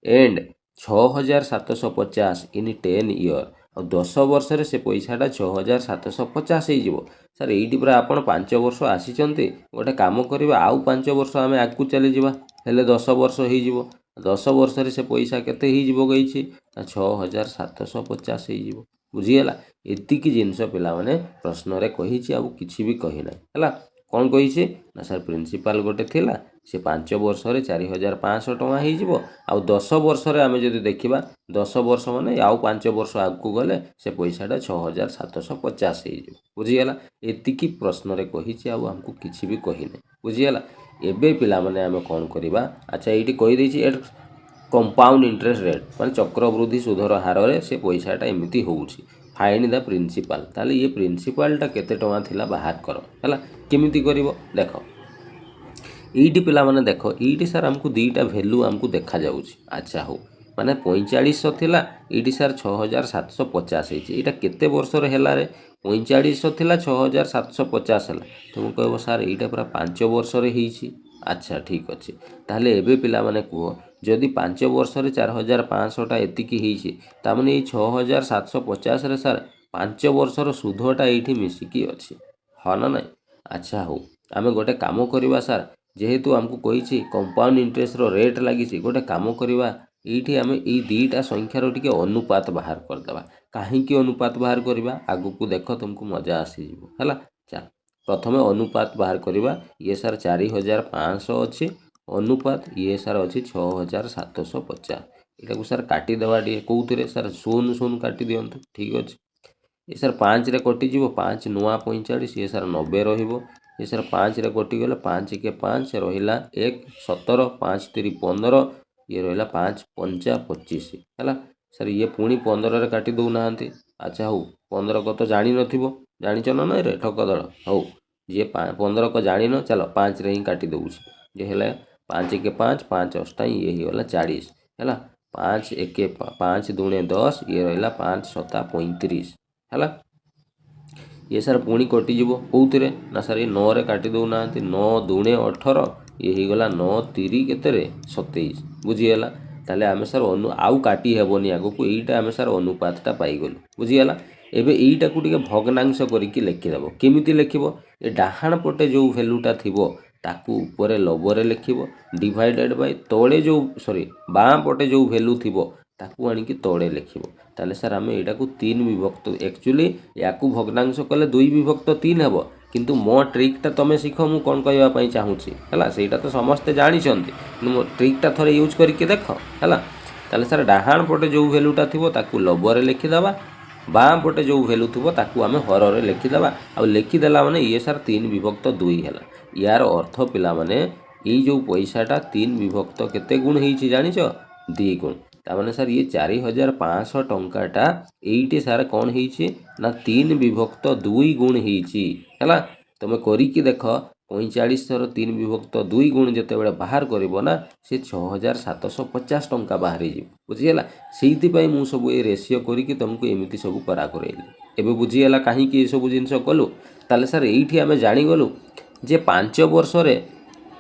एंड 6750 इन 10 ईयर और 10 वर्ष रे से पैसाटा 6750 हे जिवो सर एठी पूरा आपण 5 वर्ष आसीचंती गोटे काम करिबा आउ 5 वर्ष आमे आगु चली जिबा हेले 10 वर्ष हे जिवो 10 वर्ष रे से पैसा केते हे जिवो गईछि 6750 हे जिवो बुझीगला एतिकी जिंस पिला माने प्रश्न रे कहिछि आउ किछि भी कहि नै हला कोन कहिछि ना सर प्रिंसिपल गोटे थिला से 5 वर्ष रे 4500 टका हे जिवो आउ 10 वर्ष रे आमे जदि देखिबा 10 वर्ष माने आउ 5 वर्ष आगु गले से पैसाटा 6750 हे जिवो बुझीगला एतिकी प्रश्न रे कहिछि आउ हमकु किछि भी कहि नै बुझीगला एबे पिला माने आमे कोन करिबा अच्छा एठी कहि दैछि एट कंपाउंड इंटरेस्ट रेट माने चक्रवृद्धि सुधर हार रे से पैसाटा एमिति होउछि फाइंड द प्रिंसिपल ताले ये प्रिंसिपलटा केते टका थिला बाहर करो हला केमिति करिवो देखो एठी पिला माने देखो एठी सर हमकु दीटा वैल्यू हमकु देखा जाउछि अच्छा हो माने 4500 थिला एठी सर 6750 हेछि एटा केते वर्ष रे हेला रे 4500 थिला 6750 हला तुम कहबो सर एटा पूरा 5 वर्ष रे हेछि अच्छा ठीक अछि ताले एबे पिला माने को जदि 5 वर्ष रे 4500 टा एतिकी हेछि ता माने ए 6750 रे सर 5 वर्ष रो सुधटा एठी मिसिकी अछि ह ना नै अच्छा हो आमे गोटे काम करिवा सर जेहेतु हमकु कहिछि कंपाउंड इंटरेस्ट रो रेट लागिछि गोटे काम करिवा एठी आमे ए दीटा संख्या रो टिके अनुपात बाहर कर दबा काहे कि अनुपात बाहर करिवा आगु को देखो तुमको मजा आसी जिवो हला चल प्रथमे अनुपात बाहर करिवा ये सर 4500 अछि अनुपात ये सर अछि 6750 एटा को सर काटी देबा डी कोउतरे सर 0 0 काटी दियंतु ठीक अछि ये सर 5 रे कटि जिवो 5 नुआ 45 ये सर 90 रहिबो ये सर 5 रे कटि गेले 5 के 5 रहिला 1 17 5 3 15 ये रहिला 5 5 25 हैला सर ये पुणी 15 रे काटी दउ नाहंती अच्छा हो 15 को तो जानि नथिबो जानि छ न रे ठक दळ हो ये 15 को जानि न चलो 5 रे ही काटी दउ जे हेला 5 के 5 5 अष्टाई ये ही होला 40 हैला 5 1 5 दुणे 10 ये रहिला 5 7 35 हैला ये सार पुणी कटिଯିବ କେଉଁଥିରେ ନା ସାର୍ ଏ 9ରେ କାଟି ଦେଉନାହାନ୍ତି 9 ଦୁणे 18 ଇଏ ହେଇଗଲା 9 ତିରି କେତେରେ 27 ବୁଝିଗଲା। ତାହେଲେ ଆମେ ସାର୍ ଆଉ କାଟି ହେବନି ଆଗକୁ ଏଇଟା ଆମେ ସାର୍ ଅନୁପାତଟା ପାଇଗଲୁ ବୁଝିଗଲା। ଏବେ ଏଇଟାକୁ ଟିକେ ଭଗ୍ନାଂଶ କରିକି ଲେଖିଦେବ। କେମିତି ଲେଖିବ? ଏ ଡାହାଣ ପଟେ ଯେଉଁ ଭ୍ୟାଲୁଟା ଥିବ ତାକୁ ଉପରେ ଲବରେ ଲେଖିବ ଡିଭାଇଡେଡ୍ ବାଇ ତଳେ ଯେଉଁ ବାଁ ପଟେ ଯେଉଁ ଭ୍ୟାଲୁ ଥିବ ତାକୁ ଆଣିକି ତଳେ ଲେଖିବ। ତାହେଲେ ସାର୍ ଆମେ ଏଇଟାକୁ 3 ବିଭକ୍ତ ଆକ୍ଚୁଆଲି ୟାକୁ ଭଗ୍ନାଂଶ କଲେ 2 ବିଭକ୍ତ 3 ହେବ କିନ୍ତୁ ମୋ ଟ୍ରିକ୍ଟା ତୁମେ ଶିଖ ମୁଁ କ'ଣ କହିବା ପାଇଁ ଚାହୁଁଛି ହେଲା। ସେଇଟା ତ ସମସ୍ତେ ଜାଣିଛନ୍ତି କିନ୍ତୁ ମୋ ଟ୍ରିକ୍ଟା ଥରେ ୟୁଜ୍ କରିକି ଦେଖ ହେଲା। ତାହେଲେ ସାର୍ ଡାହାଣ ପଟେ ଯେଉଁ ଭ୍ୟାଲୁଟା ଥିବ ତାକୁ ଲବରେ ଲେଖିଦେବା ବାଁ ପଟେ ଯେଉଁ ଭ୍ୟାଲୁ ଥିବ ତାକୁ ଆମେ ହରରେ ଲେଖିଦେବା ଆଉ ଲେଖିଦେଲା ମାନେ ଇଏ ସାର୍ 3 ବିଭକ୍ତ 2 ହେଲା। ୟାର ଅର୍ଥ ପିଲାମାନେ ଏଇ ଯେଉଁ ପଇସାଟା 3 ବିଭକ୍ତ କେତେ ଗୁଣ ହେଇଛି ଜାଣିଛ? 2 ଗୁଣ। ତାମାନେ ସାର୍ ଇଏ 4500 ଟଙ୍କାଟା ଏଇଠି ସାର୍ କ'ଣ ହେଇଛି ନା 3 ବିଭକ୍ତ 2 ଗୁଣ ହେଇଛି ହେଲା। ତୁମେ କରିକି ଦେଖ 45 3 ବିଭକ୍ତ 2 ଗୁଣ ଯେତେବେଳେ ବାହାର କରିବ ନା ସେ 6750 ଟଙ୍କା ବାହାରିଯିବ ବୁଝିଗଲା। ସେଇଥିପାଇଁ ମୁଁ ସବୁ ଏ ରେସିଓ କରିକି ତୁମକୁ ଏମିତି ସବୁ କରାକରେଇଲି। ଏବେ ବୁଝିଗଲା କାହିଁକି ଏସବୁ ଜିନିଷ କଲୁ। ତାହେଲେ ସାର୍ ଏଇଠି ଆମେ ଜାଣିଗଲୁ ଯେ 5 ବର୍ଷରେ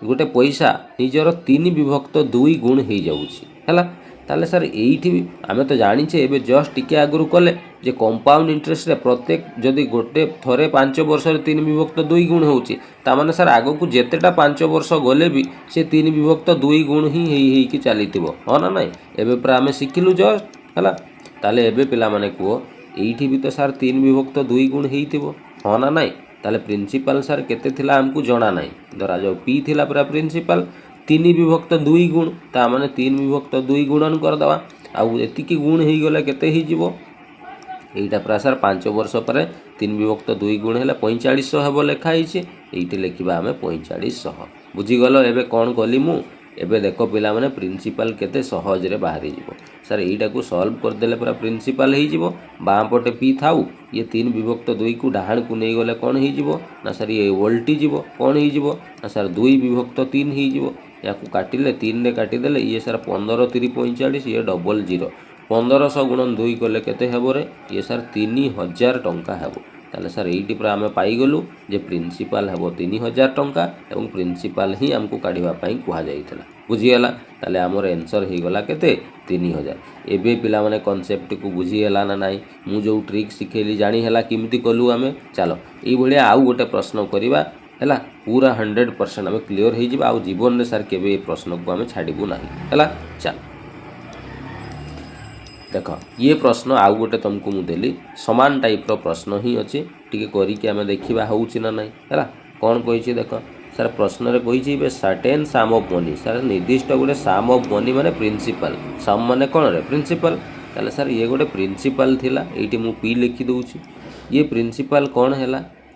ଗୋଟେ ପଇସା ନିଜର 3 ବିଭକ୍ତ 2 ଗୁଣ ହେଇଯାଉଛି ହେଲା। ତାହେଲେ ସାର୍ ଏଇଠି ଆମେ ତ ଜାଣିଛେ ଏବେ ଜଷ୍ଟ ଟିକେ ଆଗରୁ କଲେ ଯେ କମ୍ପାଉଣ୍ଡ ଇଣ୍ଟରେଷ୍ଟରେ ପ୍ରତ୍ୟେକ ଯଦି ଗୋଟେ ଥରେ 5 ବର୍ଷରେ 3 ବିଭକ୍ତ 2 ଗୁଣ ହେଉଛି ତାମାନେ ସାର୍ ଆଗକୁ ଯେତେଟା 5 ବର୍ଷ ଗଲେ ବି ସେ 3 ବିଭକ୍ତ 2 ଗୁଣ ହିଁ ହେଇକି ଚାଲିଥିବ ହଁ ନା ନାଇଁ। ଏବେ ପୁରା ଆମେ ଶିଖିଲୁ ଜଷ୍ଟ ହେଲା। ତାହେଲେ ଏବେ ପିଲାମାନେ କୁହ ଏଇଠି ବି ତ ସାର୍ 3 ବିଭକ୍ତ 2 ଗୁଣ ହେଇଥିବ ହଁ ନା ନାଇଁ। ତାହେଲେ ପ୍ରିନ୍ସିପାଲ ସାର୍ କେତେ ଥିଲା ଆମକୁ ଜଣା ନାହିଁ। ଧରାଯାଉ ପି ଥିଲା ପୁରା ପ୍ରିନ୍ସିପାଲ 3 ବିଭକ୍ତ 2 ଗୁଣ ତା ମାନେ 3 ବିଭକ୍ତ 2 ଗୁଣନ କରିଦେବା ଆଉ ଏତିକି ଗୁଣ ହେଇଗଲେ କେତେ ହେଇଯିବ এইটা পুরা সার 5 ବର୍ଷ ପରେ 3 ବିଭକ୍ତ 2 ଗୁଣ ହେଲେ 4500 ହେବ ଲେଖା ହେଇଛି। এইটি ଲେଖିବା ଆମେ 4500 ବୁଝିଗଲ। ଏବେ କ'ଣ କଲି ମୁଁ ଏବେ ଦେଖ ପିଲାମାନେ ପ୍ରିନ୍ସିପାଲ କେତେ ସହଜରେ ବାହାରିଯିବ। ସାର୍ ଏଇଟାକୁ ସଲ୍ଭ କରିଦେଲେ ପୁରା ପ୍ରିନ୍ସିପାଲ ହେଇଯିବ। ବାଁ ପଟେ ପି ଥାଉ ଇଏ 3 ବିଭକ୍ତ 2କୁ ଡାହାଣକୁ ନେଇଗଲେ କ'ଣ ହେଇଯିବ ନା ସାର୍ ଇଏ ଓଲଟିଯିବ। କ'ଣ ହେଇଯିବ ନା ସାର୍ 2 ବିଭକ୍ତ 3 ହେଇଯିବ। ୟାକୁ କାଟିଲେ 3ରେ କାଟିଦେଲେ ଇଏ ସାର୍ 15 3 45 ଇଏ ଡବଲ 0 1500 ଗୁଣନ 2 କଲେ କେତେ ହେବ ରେ ଇଏ ସାର୍ 3000 ଟଙ୍କା ହେବ। ତାହେଲେ ସାର୍ ଏଇଠି ପୁରା ଆମେ ପାଇଗଲୁ ଯେ ପ୍ରିନ୍ସିପାଲ ହେବ 3000 ଟଙ୍କା ଏବଂ ପ୍ରିନ୍ସିପାଲ ହିଁ ଆମକୁ କାଢ଼ିବା ପାଇଁ କୁହାଯାଇଥିଲା ବୁଝିଗଲା। ତାହେଲେ ଆମର ଆନ୍ସର ହେଇଗଲା କେତେ 3000। ଏବେ ପିଲାମାନେ କନସେପ୍ଟକୁ ବୁଝିହେଲା ନା ନାହିଁ ମୁଁ ଯେଉଁ ଟ୍ରିକ୍ ଶିଖେଇଲି ଜାଣି ହେଲା କେମିତି କଲୁ ଆମେ। ଚାଲ ଏଇଭଳିଆ ଆଉ ଗୋଟେ ପ୍ରଶ୍ନ କରିବା ହେଲା। ପୁରା 100% ଆମେ କ୍ଲିଅର ହେଇଯିବା ଆଉ ଜୀବନରେ ସାର୍ କେବେ ଏ ପ୍ରଶ୍ନକୁ ଆମେ ଛାଡ଼ିବୁ ନାହିଁ ହେଲା। ଚାଲ देख ये प्रश्न आउ गोटे तुमको मुझे देली समान टाइप्र प्रश्न ही अच्छे टी करके आम देखा हो ना है कौन कही देख सार प्रश्न कही सर्टेन सम ऑफ मनी सार निर्दिष्ट गोटे सम ऑफ मनी माने प्रिंसिपल सम माने कौन रे प्रिंसिपल। ताले सार ये गोटे प्रिंसिपल थिला ये मु पी लिखी दूची ये प्रिंसिपल कौन है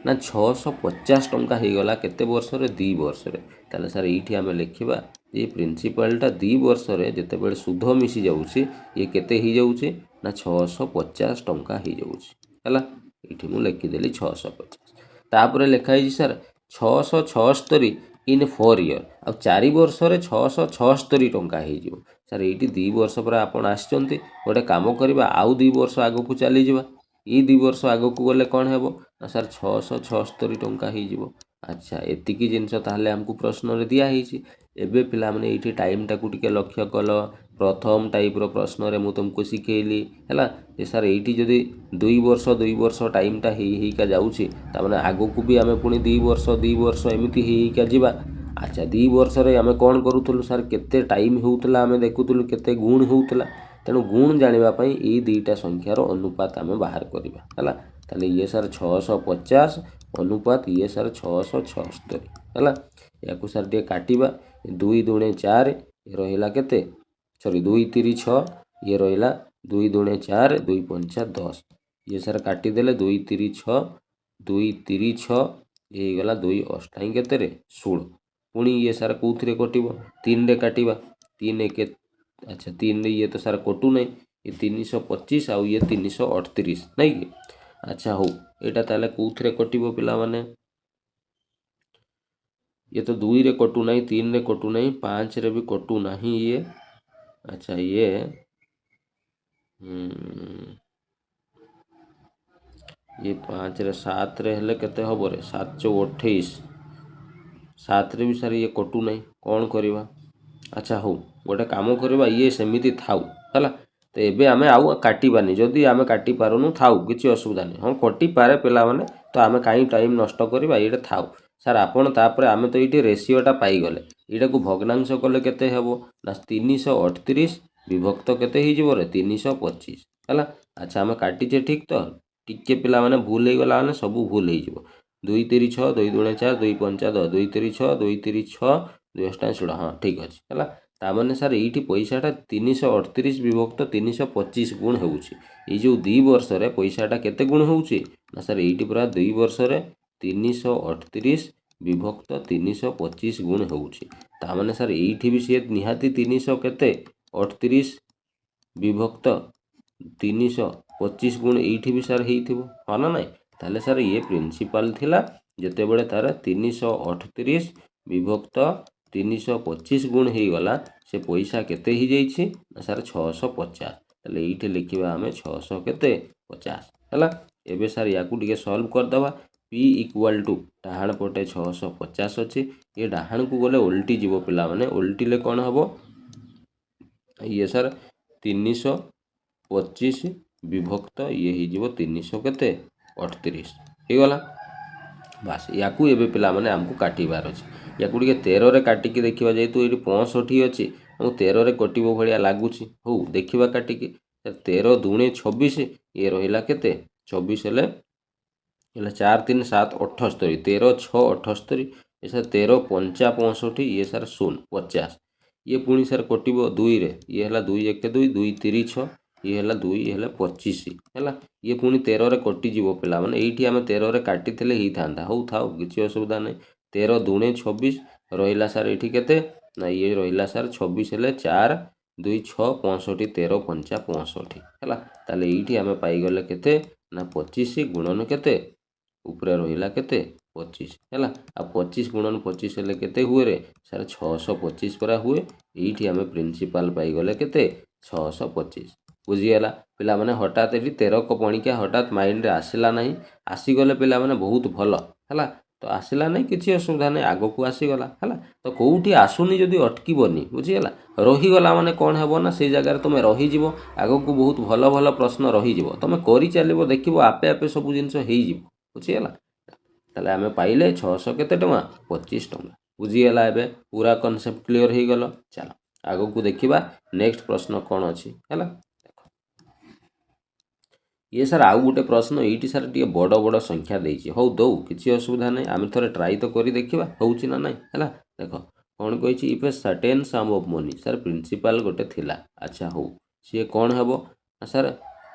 ना 650 टंका हो गला केते वर्ष रे 2 वर्ष रे। ताले सार ये आम लिखा ये प्रिंसिपलटा 2 वर्ष रे जिते बड़े सुध मिसी जाऊँगी ये केते ही जाऊँगी ना 650 टंका हो जाऊँगी है। ये मुझे लिखिदेली 650 तापर लिखाई सर 676 इन 4 इयर आ 4 वर्ष रे 676 टंका हो सर। ये 2 वर्ष पर आपड़ आसचंती गोटे काम करवा आउ 2 वर्ष आग को चली जावा ये 2 वर्ष आग को गले कौन है ना सर 676 टंका हो। अच्छा एतिकी जिनस ताहले हमको प्रश्न रे दिया ही एबे पिला माने एठी टाइम टाकू टिके लक्ष्य कल प्रथम टाइप रो प्रश्न रे मु तुमको सिखेइली हैला जे सर एठी जदी 2 वर्ष टाइम टा हेई का जाउची ता माने आगो को भी आमे पुनी 2 वर्ष एमिति हेई का जिबा। अच्छा 2 वर्ष रे आमे कोन करूथुलु सर केते टाइम होउतला आमे देखुथुलु केते गुण होउतला तेणु गुण जानिबा पई ए दुईटा संख्यार अनुपात आमे बाहर करबा हैला। ताले ये सर 650 अनुपात ये सर 676 हैला। याकू सर टे काटिबा 2 दूणे 4 रहिला केते सॉरी 2 3 6 ये रहिला 2 दूणे 4 2 5 10 ये सर काटी देले 2 3 6 2 3 6 ये गला 2 अष्टाई केते रे 16 पुणी ये सर कोथरे कटिबो 3 रे काटिबा 3 एक अच्छा 3 रे ये तो सर कटू नहीं ये 325 आउ ये 338 नहीं कि। अच्छा हो एटा ताले कोथरे कटिबो पिला माने ये तो 2 रे कटू नहीं 3 रे कटू नहीं 5 रे भी कटू नहीं ये। अच्छा ये ये 5 रे 7 रे हेले केते हबो रे 7 चौ 28 7 रे भी सार ये कटू नहीं कौन करवा। अच्छा हो गोटे काम करवा ये सेमिति थाउ है तो एबे आमे आउ काटिबानी जदि आमे काटि पारुनु थाउ किछि असुविधा नहीं हाँ कटि पारे पिला माने तो आमे काई टाइम नष्ट करवा ये थाउ सार आपण तापर आमे तो ये रेसीओटा पाईगले यहाँ को भग्नांश कले केते हेबो ना 338 विभक्त केते ही जीवो रे 325 है। अच्छा आमे काटिचे ठीक तो टिके पिला माने भूल हो गला माने सब भूल हो 2 3 6 2 2 4 2 5 10 2 3 6 2 3 6 2 8 16 हाँ ठीक अच्छे है ताने सार ये पैसाटा 338 विभक्त 325 गुण हो जो 2 वर्ष पैसाटा केते गुण हो सार ये पूरा 2 वर्ष 338 विभक्त 325 गुण होने सार ये भी सी निहाती 300 केते 38 विभक्त 325 गुण ये भी सार हो हाँ ना नाई ताले सार ये प्रिंसिपल थिला जेते बड़े तार 338 विभक्त 325 गुण हो गला से पैसा केते ही जाइए ना सार 650 ताले ये लिखा आम 600 केते 50 है एवं सार या सॉल्व करदे पी इक्वाल टू डाहाण पटे 650 अच्छे ये डाहाण को गले उल्टी जीव पिला माने उल्टिले कौन हम ये सार 325 विभक्त ये हो 300 केते 38 हो गला बास या पिला माने आमको काटिबार अच्छे या 13 रे काटिकी देखा जेहेतु ये 65 अच्छी आम 13 रे कटिबो भलिया लागुच हो देखा काटिकी 13 दूणे 26 ये रहिला केते 24 हेले 4 3 7 78 13 6 78 ये सर 13 5 65 ये सर 0 50 ये पुणी सर कटिबो 2 रे ये हला 2 1 2 2 3 6 ये हला 2 हेले 25 है ये पुणी 13 रे कटि जीवो पिला माने एठी आमे 13 रे काटि थिले ही थांदा हो थाओ किछि असुविधा नै 13 दूणे 26 रहिला सर एठी केते ना ये रहिला सर 26 हेले 4 2 6 65 13 5 65 है ताले एठी आमे पाई गले केते ना 25 गुणन केते उपरे रहिला केते 25 है आ 25 गुणन 25 हेले केते हुए रे सर 625 परा हुए एठी आमे प्रिंसिपल पाई गले केते 625 बुझीगला पिला माने हठात ये 13 को पणिका हठात माइंड रे आसिला नहीं आसीगले पिला माने बहुत भल है तो आसिला नहीं किसी असुविधा नहीं आग को आसीगला है तो कौटी आसुनी जदि अटकबनी बुझीगला रहीगला माने कौन हेबो ना से जगह तुम रहीजिवो आग को बहुत भल भल प्रश्न रहीजिवो तुम करि चलिबो देखिबो आपे आपे सब जिंस हेइजिवो बुझीगला ताले आमे पाइले 600 केते टका 25 टका बुझीगला एबे पूरा कॉन्सेप्ट क्लियर हो गलो चलो आग को देखिबा नेक्स्ट प्रश्न कौन अछि हैला ये सर आउ गोटे प्रश्न ये सर टी बड़ बड़ संख्या देती हौ दौ किसी असुविधा नहीं आम थे ट्राई तो कर देखा होची ना नहीं है देख कौन कही if a certain sum of money sir principal गोटे थिला अच्छा हो सी कौन हम सर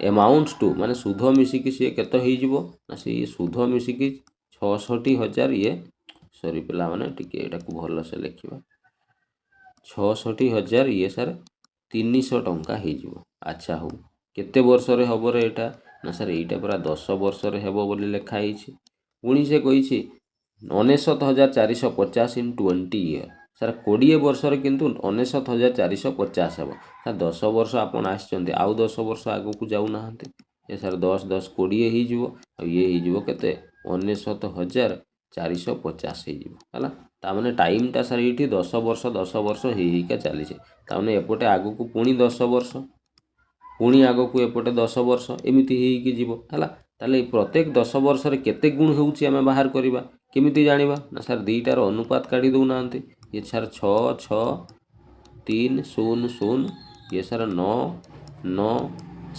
अमाउंट्स टू माने सुध मिसिकी सी केत हो सी सुध मिसिकी 66,000 ये सॉरी पिला माने टिके एटा को भल से लिखा 66,000 ये सर 300 टंका हो अच्छा हो केते वर्ष रे हबो रे एटा ना सर एटा पूरा 10 वर्ष रे हेबो बोली लिखाई पुणी से कही 69,450 इन 20 ईयर सर 20 वर्ष रे किंतु 69,450 हेबो सर 10 वर्ष आपण आछंती आउ 10 वर्ष आगु को जाउ नाहंती ये सर 10 10 20 ही जीवो ये ही जीवो केते 69,450 ही जीवो हला तामने टाइम टा सर ये 10 वर्ष ही का चली तामने एपटे आगु को पुणी 10 वर्ष पुणी आग को एपटे 10 वर्ष एमती हो ताले प्रत्येक 10 वर्ष रे केते गुण होउची आमे बाहर करबा केमिति जानिबा ना सर दीटार अनुपात काढी दउ नांती ये सर 6 6 3 0 0 ये सर 9 9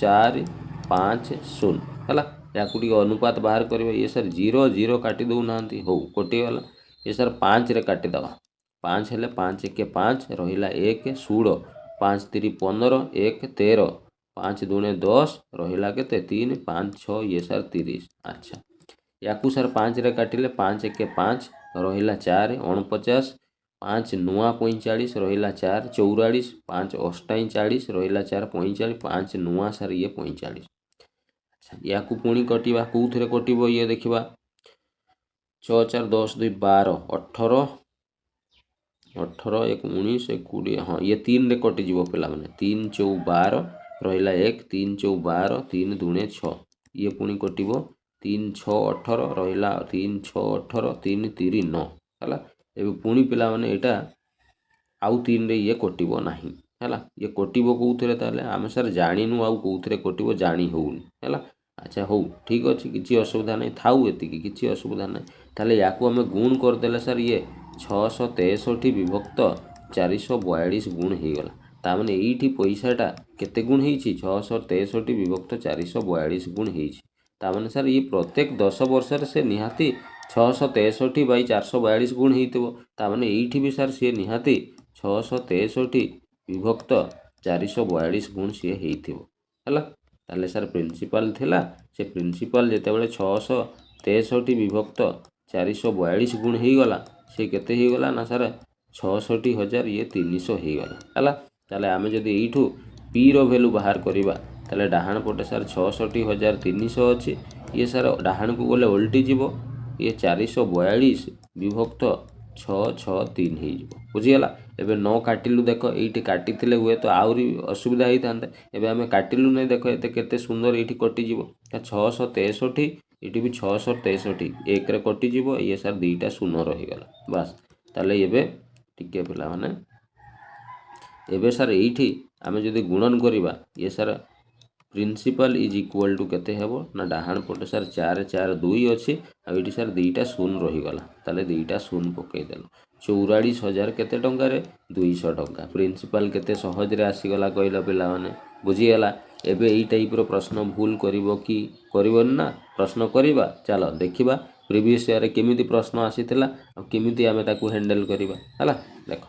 4 5 0 हला या कुटी अनुपात बाहर करबा ये सर 0 0 काटी दउ नांती हो कोटी वाला ये सर 5 रे काटी दवा 5 हेले 5 1 5 रहिला 1 16 5 3 15 1 13 5 दूने 10 रहिला केते 3 5 6 ये सर 30 अच्छा या सर 5 रे काटिले 5 1 5 रहिला 4 49 5 नुआ 45 रहिला 4 44 5 अष्टाई 40 रहिला 4 45 5 नुआ सर ये 45 अच्छा या पुणी कटिबा कोउथरे कटिबो ये देखिबा 6 4 10 2 12 18 18 1 19 20 हाँ ये 3 रे कटि जीवो पिला माने 3 4 12 रहिला 1 3 4 12 3 दूने 6 ये पुणी कटिबो 3 6 18 रहा 3 6 18 3 3 9 है। एवं पुणी पिलाने यहाँ आउ 3 रे ये कटिबो नहीं है। ये कटिबो कौन ताले आम सर जाणीनु आउ कौन कटिबो जानी होउनी है। अच्छा हो ठीक अच्छे किसी असुविधा नहीं थाऊ एतिकी किसी असुविधा नहीं। ताले याकू आम गुण करदे सर ये 663 विभक्त 442 गुण हो गला। तामाने एठी पैसाटा केते गुण होईछि 663 विभक्त 442 गुण होईछि। तामाने सर ये प्रत्येक 10 वर्ष से निहाती 663 बाई 442 गुण होइतबो। तामाने एठी भी सर सी निहाती 663 विभक्त 442 गुण सी होइथिबो हला। ताले सर प्रिंसिपल थिला से प्रिंसिपल जेतेबेले 663 विभक्त 442 गुण हो गला से केते हो गला ना सर 66,000 ये 300 हो गला हला। ताले आमे जदि एठू पी रो वैल्यू बाहर करिबा ताले डाहाण पटे सर 66,300 अछि। ये सर डाहाण को गले उल्टी जीवो ये 442 विभक्त 663 हो जीवो बुझीगला। एबे 9 काटिलु देख एठी काटी थिले हुए तो आउरी असुविधा होई थांते। एबे आमे काटिलु नै देख एते केते सुंदर एठी कटि जीवो 663 एठी भी 663 एक रे कटि जीवो। ये सर दुईटा शून्य रही गला बस। ताले एबे टिके पिला माने एबे सर एठी आमे जदि गुणन करिबा ये sir principal is equal to केते हेबो ना डाहाण पटे सर 4 4 2 अछि आ एठी सर दुईटा शून्य रही गला। ताले दुईटा शून्य पकई देलो 44,000 केते टंका रे 200 टंका। प्रिंसिपल केते सहज रे आसी गला कहला पिला माने बुझीगला। एबे एई टाइप रो प्रश्न भूल करिवो कि करिवोन ना प्रश्न करिबा चलो देखिबा प्रीवियस ईयर केमिति प्रश्न आसीथिला आ केमिति आमे ताकू हैंडल करिबा हला। देखो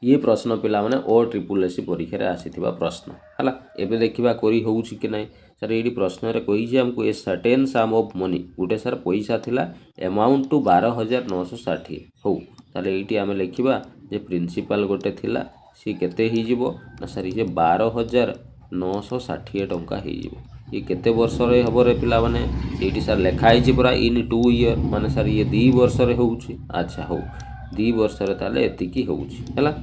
ये प्रश्न पिला माने ओ ट्रिपल एसी परीक्षा रे आसीथिबा प्रश्न हला। एबे देखिबा करी होउछि कि नै सर एडी प्रश्न रे कहि जे हमको ए certain sum of money Gute sir पैसा थिला अमाउंट टू 12,960 हो। ताले एटी आमे लिखिबा जे प्रिंसिपल गोटे थिला सी केते ही जिवो ना सर ये 12,960 टंका ही जिवो। ये केते वर्ष रे हबो रे पिला माने एटी सर लेखा ही छि पूरा इन 2 ईयर माने सर ये 2 वर्ष रे होउछि। अच्छा हो 2 वर्ष रे ताले एतिकी होउछि हैला।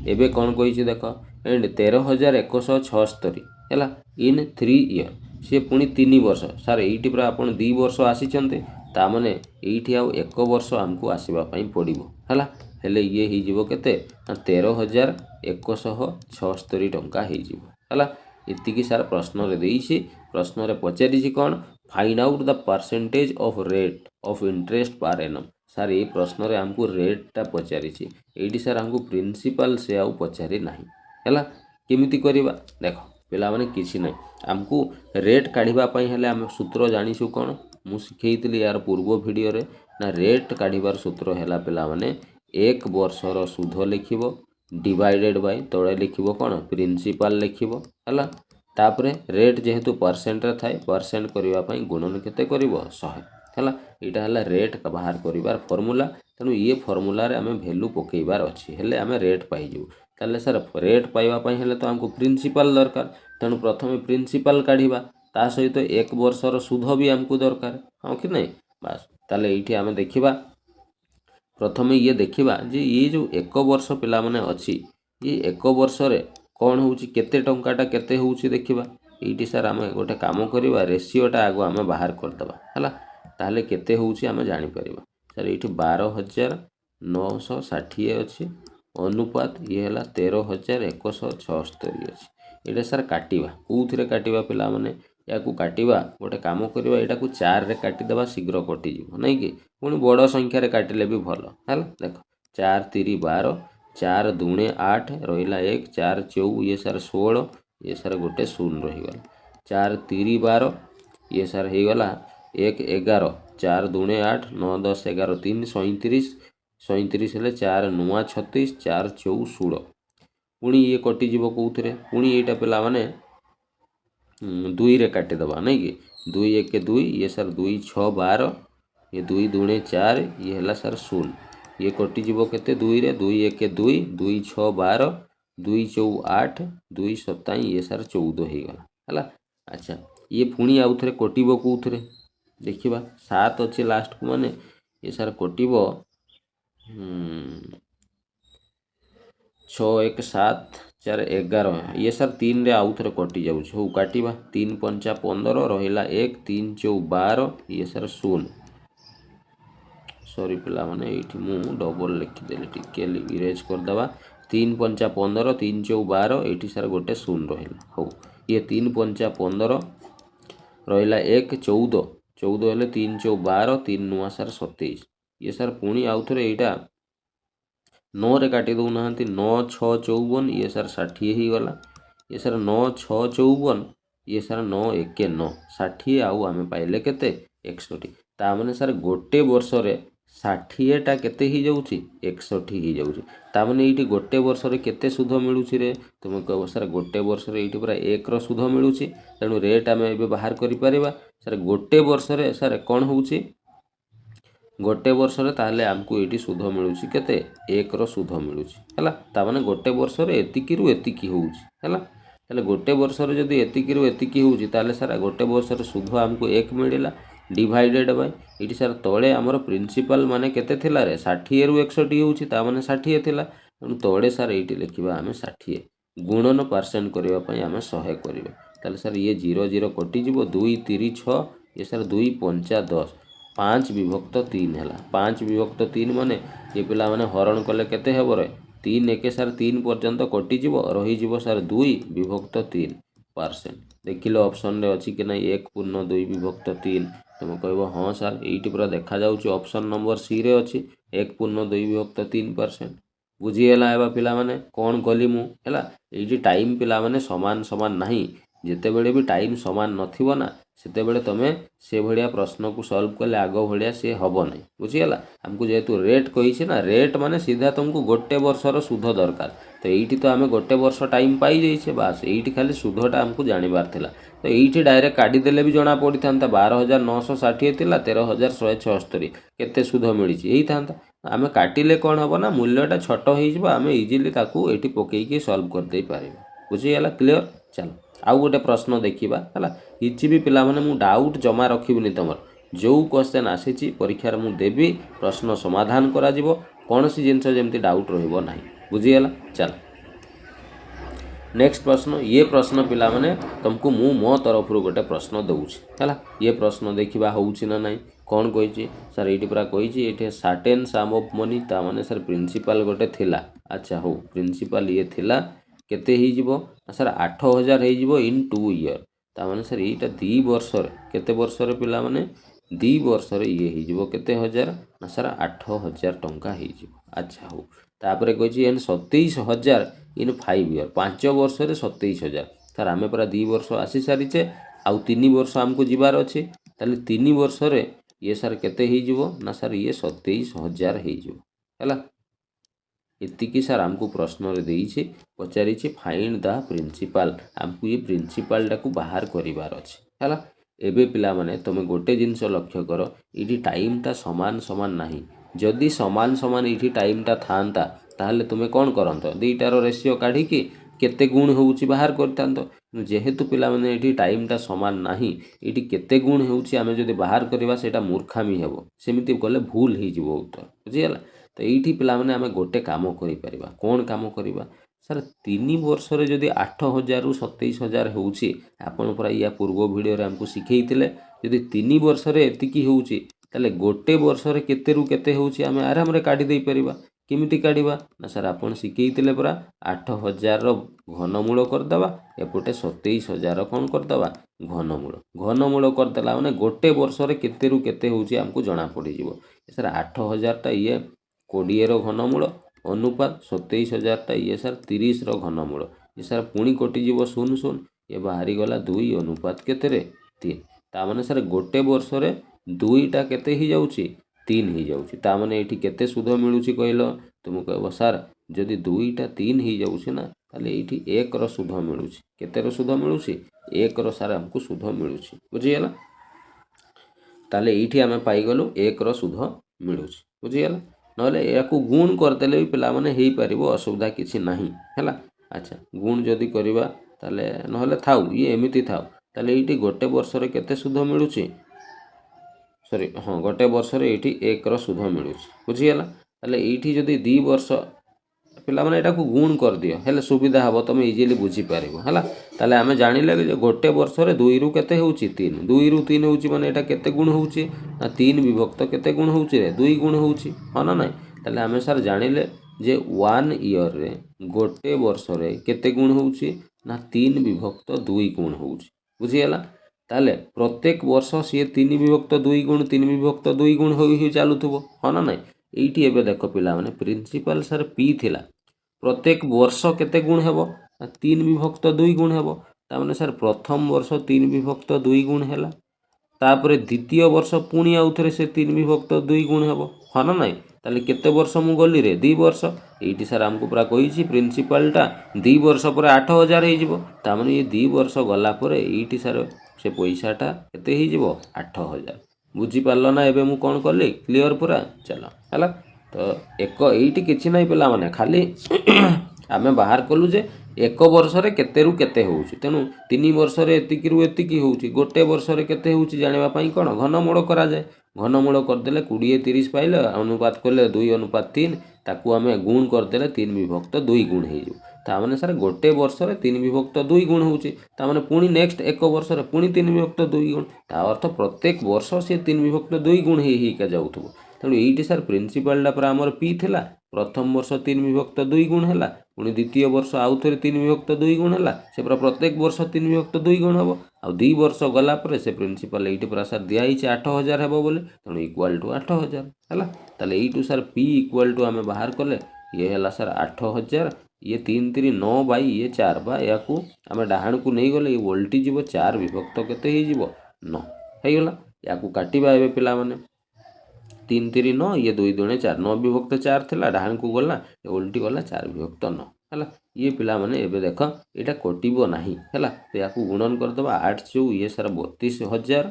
एबे कोन कहि छि देखो एंड 13,176 हैला इन 3 ईयर सी पुणी 3 वर्ष सर एटी पूरा आपण 2 वर्ष आसी चंते ता माने एठी आउ 1 वर्ष हमको आसीबा पई पड़िबो हैला। हेले ये ही जीवो केते 13,176 टंका ही जीवो हैला। इतिकी सार प्रश्न रे देइछि प्रश्न रे पचारि छि कोन find out the percentage of rate of interest per annum. Sir ये प्रश्न रे हमको रेट टा पचारि छि एठी सर हमको प्रिंसिपल से आउ पचारि नाही हैला। केमिति करिबा देखो पिला माने किछि नै हमको रेट काढिबा पई हेले हम सूत्र जानिछु कोन मु सिखेइतली यार पूर्व वीडियो रे ना रेट काढिबार सूत्र हैला पिला माने 1 वर्षर सुध लिखिबो डिवाइडेड बाय तळे लिखिबो कोन प्रिंसिपल लिखिबो हैला। तापरे रेट जेहेतु परसेंट रे थाए परसेंट करिबा पई गुणन केते करिवो 100 हैला। एटा हैला रेट का बाहर करिबार फार्मूला तेनु ये फार्मूला रे हमें वैल्यू पकेइबार अछि हेले हमें रेट पाइ जिवो। ताले सर रेट पाइबा पई हेले तो हमको प्रिंसिपल दरकार तेनु प्रथमे प्रिंसिपल काढिबा ता सहित 1 वर्षर सुध भी हमको दरकार हां कि नै बस। ताले एठी हमें देखिबा प्रथमे ये देखिबा जे ये जो 1 वर्ष पिला माने अछि ये 1 वर्ष रे कोन होउछि केते टंकाटा केते होउछि देखिबा। एठी सर हमें गोटे काम करिबा रेशियोटा आगो हमें बाहर कर दबा हैला। ताले केते होउछि हमें जानि परिबा सर एठी 12,960 अछि अनुपात ये हैला 13,176 अछि। एटा सर काटिबा कोउथिरे काटिबा पिला माने याकू काटिबा गोटे काम करिबा एटा को 4 रे काटि दबा शीघ्र कटि जिवो नै कि पुणी बड़ संख्या रे काटिले भी भलो हैला। देखो 4 3 12 4 दूणे 8 रहिला 1 4 4 ये सर 16 ये सर गोटे शून्य रही गला 4 3 12 ये सर हे गला 1 11 4 दूणे 8 9 10 11 3 37 37 हेले 4 9 36 4 4 16 पुणी ये कटि जिवो कोउथिरे पुणी एटा पिला माने 2 रे काटि दबा नै कि 2 1 2 ये सर 2 6 12 ये 2 दूणे 4 ये हैला सर 0 ये कटि जिवो केते 2 रे 2 1 2 2 6 12 2 4 8 2 7 ये सर 14 हे गला हैला। अच्छा ये पुणी आउ थरे कटिबो कोउथरे देखिबा 7 अछि लास्ट को माने ये सर कटिबो 6 1 7 चार 11 ये सर 3 रे आउ थे कटि जाऊँ हूँ काटा 3 पंचा 15 रहा 1 3 चौ 12 ये सर 0 सॉरी पिला माने ये मुझे डबल लिखिदेली टिके इरेज करदे 3 पंचा 15 3 चौ 12 ये सर गोटे 0 रहा हो ये 3 पंचा 15 रहा 1 14 14 हेल्ले 3 चौ 12 3 नुआ सर 27 ये सर पुणी आउ थे यहाँ 9 रे काटी दौना 9 6 54 ये सर 60 ही गला ये सर 9 6 54 ये सर 9 1 9 60 आउ आम पाइले केते 61 ता माने सर गोटे वर्ष रे 60टा केते ही जाउची 61 ही जाउची ता माने एठी गोटे वर्ष रे केते सुध मिलुची रे तुम कहबो सर गोटे वर्ष रे एठी पूरा 1 रो सुध मिलुची तेणु रेट आम एबे बाहर करि परिबा सर गोटे वर्ष रे सर कोन होउची गोटे वर्ष रे ताले आमको एटी सुध मिलुची केते 1 रो सुध मिलुची हैला ता माने गोटे वर्ष रे एतिकी रु एतिकी होउची हैला ताले गोटे वर्ष रे जदी एतिकी रु एतिकी होउची ताले सर गोटे वर्ष रे सुध आमको 1 मिलिला डिवाइडेड बाय एटी सर तळे हमर प्रिंसिपल माने केते थिला रे 60 रु 61 होउची ता माने 60 थिला तळे सर एटी लिखिबा आमे 60 गुणन परसेंट करिवा पई आमे 100 करिवे ताले सर ये 0 0 कटि जिवो 2 3 6 ये सर 2 5 10 5 विभक्त 3 है 5 विभक्त 3 माने ये पिला माने हरण कले केते हेबो रे 3 एके सर 3 पर्यंत कटिज रही सर 2 विभक्त 3% देखिलो ऑप्शन रे अछि कि ना 1 पूर्ण 2 विभक्त 3 तुम कहबो हाँ सर एइटी पूरा देखा जाउची ऑप्शन नंबर सी रे अछि 1 पूर्ण 2 विभक्त 3% बुझीगला एबा पिला माने कोन कली मु हैला एइटी टाइम पिला माने समान समान नाही जेते बेले भी टाइम समान नथिबो ना सेते बेले तमे से भलिया प्रश्न को सॉल्व कले आगो भलिया से हबो नै बुझीगला हमको जेतु रेट कहि छै ना रेट माने सीधा तुमको गोटे वर्ष रो सुध दरकार तो एइटी तो आमे गोटे वर्ष टाइम पाई जाई छै बास एइटी खाली सुधटा हमको जानिबार थिला तो एइटी डायरेक्ट काटी देले भी जणा पड़ी थांता 12960 थिला 13176 केते सुध मिली छै एई थांता आमे काटिले कोन हबो ना मूल्यटा छोट होई जबो आमे इजीली ताकू एठी पकेई के सॉल्व कर दे पारिबो बुझीगला क्लियर चलो आउ गोटे प्रश्न देखिबा हला किछि भी पिला माने मु डाउट जमा रखिबिनी तमर जो क्वेश्चन आसीची परीक्षा रे मु देबी प्रश्न समाधान करा जिवो कोनसी जिंस जेमति डाउट रहइबो नाही बुझीगला चल नेक्स्ट प्रश्न ये प्रश्न पिला माने तुमको मु मो तरफ रु गोटे प्रश्न दउछि हला ये प्रश्न देखिबा होउछि ना नाही कोन कहिछि सर एठी पूरा कहिछि एठी सर्टेन सम ऑफ मनी ता माने सर प्रिंसिपल गोटे थिला अच्छा हो प्रिंसिपल ये थिला केते ही जिवो सर 8000 ही जिवो इन 2 ईयर ता माने सर एटा 2 वर्ष रे केते वर्ष रे पिला माने 2 वर्ष रे ये ही जिवो केते हजार ना सर 8000 टंका ही जिवो अच्छा हो तापरे कहिछि एन 27000 इन 5 ईयर 5 वर्ष रे 27000 सर आमे पूरा 2 वर्ष आसी सारिचे आउ 3 वर्ष हमको जिबार अछि ताले 3 वर्ष रे ये सर केते ही जिवो ना सर ये 27000 ही जिवो हैला इतिकी सर आमको प्रश्न रे देइछि पचारि छि फाइंड द प्रिंसिपल आमको ये प्रिंसिपल टाकू बाहर करिवार अछि हैला एबे पिला माने तमे गोटे जिंस लक्ष्य करो इडी टाइम ता समान समान नाही जदि समान समान इठी टाइम ता थांता ताहले तुमे कोन करंतो दुईटार रेशियो काढी कि केते गुण होउची बाहर करतांतो जेहेतु पिला माने इठी टाइम ता समान नाही इठी केते गुण होउची आमे जदि बाहर करिवा सेटा मूर्खामी हेबो सेमिति गले भूल ही जिवो उत्तर बुझियला तो ये पिला माने आमे गोटे काम करि परिबा कोन काम करिबा सर 3 वर्ष रे जदि 8000 रु 27000 होउची आपण पूरा या पूर्व वीडियो रे हमको सिखैतिले जदि 3 वर्ष रे एतिकी होउची ताले गोटे वर्ष रे केते रु केते होउची आमे आराम रे काढी देई परिबा केमिति काढिबा ना सर आपण सिखैतिले पूरा 8000 रो घनमूल कर दबा एपटे 27000 कोन कर दबा घनमूल कर देला माने गोटे वर्ष रे केते रु केते होउची हमको जणा पड़ी जिवो सर 8000 टा ये 20 रो घनमूल अनुपात 27000 टा ये सर 30 रो घनमूल ये सर पुणी कटि जीवो 0 0 ये बाहरी गला 2 अनुपात केते रे 3 ता माने सर गोटे वर्ष रे 2 टा केते ही जाउची 3 ही जाउची ता माने एठी केते सुध मिलुची कहलो तुम कहबो सर जदि 2 टा 3 ही जाउची ना ताले एठी 1 रो सुध मिलुची केते रो सुध मिलुची 1 रो सर हमको सुध मिलुची बुझियला ताले एठी हमें पाई गलो 1 रो सुध मिलुची बुझियला नले याकू गुण करदेले भी पिला माने हेई परिबो असुविधा किछि नाही हैला अच्छा गुण जदि करबा ताले नहले थाउ ये एमिति थाउ ताले एठी गोटे वर्ष रे केते सुध मिलुची सॉरी हां गोटे वर्ष रे एठी 1 रो सुध मिलुची बुझियला ताले एठी जदि 2 वर्ष ପିଲାମାନେ ଏଟାକୁ ଗୁଣ କରିଦିଅ ହେଲେ ସୁବିଧା ହେବ ତୁମେ ଇଜିଲି ବୁଝିପାରିବ ହେଲା। ତାହେଲେ ଆମେ ଜାଣିଲେ ଯେ ଗୋଟେ ବର୍ଷରେ 2ରୁ କେତେ ହେଉଛି 3, 2ରୁ 3 ହେଉଛି ମାନେ ଏଇଟା କେତେ ଗୁଣ ହେଉଛି ନା 3 ବିଭକ୍ତ କେତେ ଗୁଣ ହେଉଛି ରେ 2 ଗୁଣ ହେଉଛି ହଁ ନା ନାହିଁ। ତାହେଲେ ଆମେ ସାର୍ ଜାଣିଲେ ଯେ 1 ଇୟରରେ ଗୋଟେ ବର୍ଷରେ କେତେ ଗୁଣ ହେଉଛି ନା 3 ବିଭକ୍ତ 2 ଗୁଣ ହେଉଛି ବୁଝିଗଲା। ତାହେଲେ ପ୍ରତ୍ୟେକ ବର୍ଷ ସିଏ 3 ବିଭକ୍ତ 2 ଗୁଣ 3 ବିଭକ୍ତ 2 ଗୁଣ ହୋଇ ଚାଲୁଥିବ ହଁ ନା ନାହିଁ। এইটি ଏବେ ଦେଖ ପିଲାମାନେ ପ୍ରିନ୍ସିପାଲ ସାର୍ ପି ଥିଲା ପ୍ରତ୍ୟେକ ବର୍ଷ କେତେ ଗୁଣ ହେବ ନା 3 ବିଭକ୍ତ 2 ଗୁଣ ହେବ। ତାମାନେ ସାର୍ ପ୍ରଥମ ବର୍ଷ 3 ବିଭକ୍ତ 2 ଗୁଣ ହେଲା ତାପରେ ଦ୍ୱିତୀୟ ବର୍ଷ ପୁଣି ଆଉଥରେ ସେ 3 ବିଭକ୍ତ 2 ଗୁଣ ହେବ ହଁ ନା ନାହିଁ। ତାହେଲେ କେତେ ବର୍ଷ ମୁଁ ଗଲି ରେ 2 ବର୍ଷ। এইটি ସାର୍ ଆମକୁ ପୁରା କହିଛି ପ୍ରିନ୍ସିପାଲଟା 2 ବର୍ଷ ପରେ 8000 ହେଇଯିବ। ତାମାନେ ଏ 2 ବର୍ଷ ଗଲା ପରେ এইটি ସାର୍ ସେ ପଇସାଟା କେତେ ହେଇଯିବ 8000। ବୁଝିପାରିଲ ନା ଏବେ ମୁଁ କ'ଣ କଲି କ୍ଲିଅର ପୁରା ଚାଲ ହେଲା। ତ এইଟି କିଛି ନାହିଁ ପିଲାମାନେ ଖାଲି ଆମେ ବାହାର କଲୁ ଯେ ଏକ ବର୍ଷରେ କେତେରୁ କେତେ ହେଉଛି ତେଣୁ 3 ବର୍ଷରେ ଏତିକିରୁ ଏତିକି ହେଉଛି ଗୋଟେ ବର୍ଷରେ କେତେ ହେଉଛି ଜାଣିବା ପାଇଁ କ'ଣ ଘନମୂଳ କରାଯାଏ। ଘନମୂଳ କରିଦେଲେ 20 30 ପାଇଲେ ଅନୁପାତ କଲେ 2:3 ତାକୁ ଆମେ ଗୁଣ କରିଦେଲେ 3 ବିଭକ୍ତ 2 ଗୁଣ ହେଇଯିବ। ତାମାନେ ସାର୍ ଗୋଟେ ବର୍ଷରେ 3 ବିଭକ୍ତ 2 ଗୁଣ ହେଉଛି ତାମାନେ ପୁଣି ନେକ୍ସଟ ଏକ ବର୍ଷରେ ପୁଣି 3 ବିଭକ୍ତ 2 ଗୁଣ ତା ଅର୍ଥ ପ୍ରତ୍ୟେକ ବର୍ଷ ସେ 3 ବିଭକ୍ତ 2 ଗୁଣ ହେଇକା ଯାଉଥିବ। ତେଣୁ এইটি ସାର୍ ପ୍ରିନ୍ସିପାଲଟା ପୁରା ଆମର ପି ଥିଲା ପ୍ରଥମ ବର୍ଷ 3 ବିଭକ୍ତ 2 ଗୁଣ ହେଲା ପୁଣି ଦ୍ୱିତୀୟ ବର୍ଷ ଆଉଥରେ 3 ବିଭକ୍ତ 2 ଗୁଣ ହେଲା ସେ ପୁରା ପ୍ରତ୍ୟେକ ବର୍ଷ 3 ବିଭକ୍ତ 2 ଗୁଣ ହେବ ଆଉ 2 ବର୍ଷ ଗଲା ପରେ ସେ ପ୍ରିନ୍ସିପାଲ এইটি ପୁରା ସାର୍ ଦିଆହେଇଛି 8000 ହେବ ବୋଲି ତେଣୁ ଇକ୍ୱାଲ୍ ଟୁ 8000 ହେଲା। ତାହେଲେ এইଠୁ ସାର୍ ପି ଇକ୍ୱାଲ୍ ଟୁ ଆମେ ବାହାର କଲେ ଇଏ ହେଲା ସାର୍ 8000 ଇଏ 3 3 9 ବାଇ ଇଏ 4 ବା ୟାକୁ ଆମେ ଡାହାଣକୁ ନେଇଗଲେ ଇଏ ଓଲଟି ଯିବ 4 ବିଭକ୍ତ କେତେ ହେଇଯିବ 9 ହେଇଗଲା। ୟାକୁ କାଟିବା ଏବେ ପିଲାମାନେ 3 3 9 ଇଏ 2 2 4 9 ବିଭକ୍ତ 4 ଥିଲା ଡାହାଣକୁ ଗଲା ଓଲଟି ଗଲା 4 ବିଭକ୍ତ 9 ହେଲା। ଇଏ ପିଲାମାନେ ଏବେ ଦେଖ ଏଇଟା କଟିବ ନାହିଁ ହେଲା। ତ ୟାକୁ ଗୁଣନ କରିଦେବା 8 ଚଉ ଇଏ ସାର୍ 32000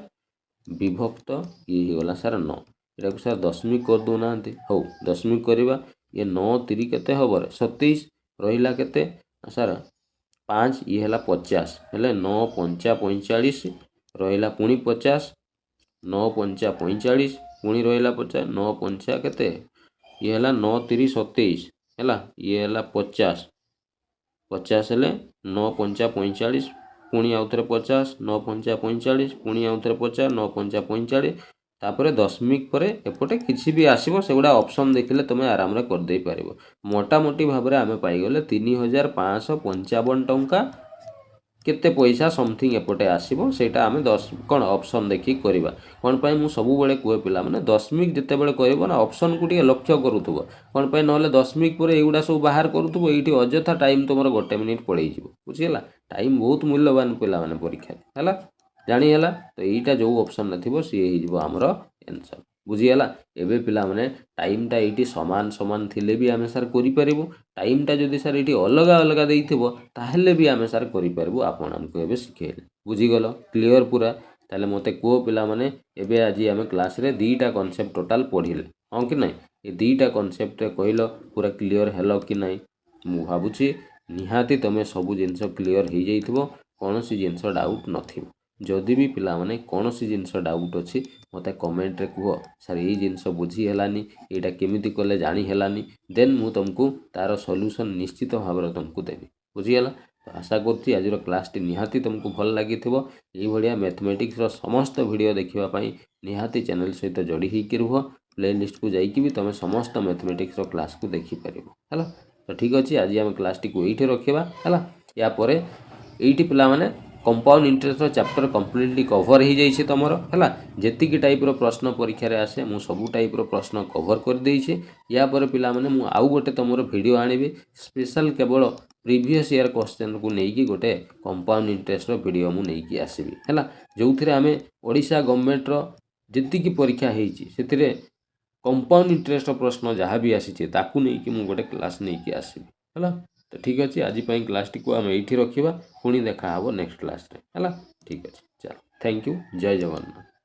ବିଭକ୍ତ ଇଏ ହେଇଗଲା ସାର୍ 9 ଏଟାକୁ ସାର୍ ଦଶମିକ କରିଦେଉନାହାନ୍ତି ହଉ ଦଶମିକ କରିବା ଇଏ 9 3 କେତେ ହେବ 27 ରହିଲା କେତେ ସାର୍ 5 ଇଏ ହେଲା 50 ହେଲେ 9 5 45 ରହିଲା ପୁଣି 50 9 5 45 ପୁଣି ରହିଲା 50 9 5 କେତେ ଇଏ ହେଲା 9 3 27 ହେଲା ଇଏ ହେଲା 50 50 ହେଲେ 9 5 45 ପୁଣି ଆଉଥରେ 50 9 5 45 ପୁଣି ଆଉଥରେ 50 9 5 45 ତାପରେ ଦଶମିକ ପରେ ଏପଟେ କିଛି ବି ଆସିବ ସେଗୁଡ଼ା ଅପସନ୍ ଦେଖିଲେ ତୁମେ ଆରାମରେ କରିଦେଇ ପାରିବ। ମୋଟାମୋଟି ଭାବରେ ଆମେ ପାଇଗଲେ 3555 ଟଙ୍କା କେତେ ପଇସା ସମଥିଙ୍ଗ ଏପଟେ ଆସିବ ସେଇଟା ଆମେ କ'ଣ ଅପସନ୍ ଦେଖିକି କରିବା। କ'ଣ ପାଇଁ ମୁଁ ସବୁବେଳେ କୁହେ ପିଲାମାନେ ଦଶମିକ ଯେତେବେଳେ କରିବ ନା ଅପସନ୍କୁ ଟିକେ ଲକ୍ଷ୍ୟ କରୁଥିବ କ'ଣ ପାଇଁ ନହେଲେ ଦଶମିକ ପରେ ଏଇଗୁଡ଼ା ସବୁ ବାହାର କରୁଥିବ ଏଇଠି ଅଯଥା ଟାଇମ୍ ତୁମର 1 ମିନିଟ୍ ପଳେଇଯିବ ବୁଝିଗଲା। ଟାଇମ୍ ବହୁତ ମୂଲ୍ୟବାନ ପିଲାମାନେ ପରୀକ୍ଷାରେ ହେଲା ଜାଣିହେଲା। ତ ଏଇଟା ଯେଉଁ ଅପସନ୍ରେ ଥିବ ସିଏ ହେଇଯିବ ଆମର ଆନ୍ସର୍ ବୁଝିଗଲା। ଏବେ ପିଲାମାନେ ଟାଇମ୍ଟା ଏଇଠି ସମାନ ସମାନ ଥିଲେ ବି ଆମେ ସାର୍ କରିପାରିବୁ ଟାଇମ୍ଟା ଯଦି ସାର୍ ଏଇଠି ଅଲଗା ଅଲଗା ଦେଇଥିବ ତାହେଲେ ବି ଆମେ ସାର୍ କରିପାରିବୁ ଆପଣଙ୍କୁ ଏବେ ଶିଖେଇଲେ ବୁଝିଗଲ କ୍ଲିଅର ପୁରା। ତାହେଲେ ମୋତେ କୁହ ପିଲାମାନେ ଏବେ ଆଜି ଆମେ କ୍ଲାସ୍ରେ 2ଟା କନସେପ୍ଟ ଟୋଟାଲ୍ ପଢ଼ିଲେ ହଁ କି ନାହିଁ ଏ 2ଟା କନସେପ୍ଟରେ କହିଲ ପୁରା କ୍ଲିଅର ହେଲ କି ନାହିଁ। ମୁଁ ଭାବୁଛି ନିହାତି ତୁମେ ସବୁ ଜିନିଷ କ୍ଲିଅର ହେଇଯାଇଥିବ କୌଣସି ଜିନିଷ ଡାଉଟ୍ ନଥିବ। ଯଦି ବି ପିଲାମାନେ କୌଣସି ଜିନିଷ ଡାଉଟ୍ ଅଛି ମୋତେ କମେଣ୍ଟରେ କୁହ ସାର୍ ଏଇ ଜିନିଷ ବୁଝି ହେଲାନି ଏଇଟା କେମିତି କଲେ ଜାଣି ହେଲାନି ଦେନ୍ ମୁଁ ତୁମକୁ ତା'ର ସଲ୍ୟୁସନ୍ ନିଶ୍ଚିତ ଭାବରେ ତୁମକୁ ଦେବି ବୁଝିଗଲା। ତ ଆଶା କରୁଛି ଆଜିର କ୍ଲାସ୍ଟି ନିହାତି ତୁମକୁ ଭଲ ଲାଗିଥିବ। ଏଇଭଳିଆ ମ୍ୟାଥମେଟିକ୍ସର ସମସ୍ତ ଭିଡ଼ିଓ ଦେଖିବା ପାଇଁ ନିହାତି ଚ୍ୟାନେଲ୍ ସହିତ ଯୋଡ଼ି ହେଇକି ରୁହ। ପ୍ଲେଲିଷ୍ଟକୁ ଯାଇକି ବି ତୁମେ ସମସ୍ତ ମ୍ୟାଥମେଟିକ୍ସର କ୍ଲାସ୍କୁ ଦେଖିପାରିବ ହେଲା। ତ ଠିକ୍ ଅଛି ଆଜି ଆମେ କ୍ଲାସ୍ଟିକୁ ଏଇଠି ରଖିବା ହେଲା। ୟା ପରେ এইটি ପିଲାମାନେ କମ୍ପାଉଣ୍ଡ ଇଣ୍ଟରେଷ୍ଟର ଚାପ୍ଟର କମ୍ପ୍ଲିଟଲି କଭର ହେଇଯାଇଛି ତୁମର ହେଲା। ଯେତିକି ଟାଇପ୍ର ପ୍ରଶ୍ନ ପରୀକ୍ଷାରେ ଆସେ ମୁଁ ସବୁ ଟାଇପ୍ର ପ୍ରଶ୍ନ କଭର କରିଦେଇଛି। ୟା ପରେ ପିଲାମାନେ ମୁଁ ଆଉ ଗୋଟେ ତୁମର ଭିଡ଼ିଓ ଆଣିବି ସ୍ପେଶାଲ କେବଳ ପ୍ରିଭିୟସ୍ ଇୟର୍ କ୍ୱେଶ୍ଚନ୍କୁ ନେଇକି ଗୋଟେ କମ୍ପାଉଣ୍ଡ ଇଣ୍ଟରେଷ୍ଟର ଭିଡ଼ିଓ ମୁଁ ନେଇକି ଆସିବି ହେଲା। ଯେଉଁଥିରେ ଆମେ ଓଡ଼ିଶା ଗଭର୍ଣ୍ଣମେଣ୍ଟର ଯେତିକି ପରୀକ୍ଷା ହେଇଛି ସେଥିରେ କମ୍ପାଉଣ୍ଡ ଇଣ୍ଟରେଷ୍ଟର ପ୍ରଶ୍ନ ଯାହା ବି ଆସିଛି ତାକୁ ନେଇକି ମୁଁ ଗୋଟେ କ୍ଲାସ୍ ନେଇକି ଆସିବି ହେଲା। ତ ଠିକ୍ ଅଛି ଆଜି ପାଇଁ କ୍ଲାସ୍ଟିକୁ ଆମେ ଏଇଠି ରଖିବା ପୁଣି ଦେଖା ହେବ ନେକ୍ସଟ କ୍ଲାସ୍ରେ ହେଲା। ଠିକ୍ ଅଛି ଚାଲ ଥ୍ୟାଙ୍କ ୟୁ ଜୟ ଜଗନ୍ନାଥ।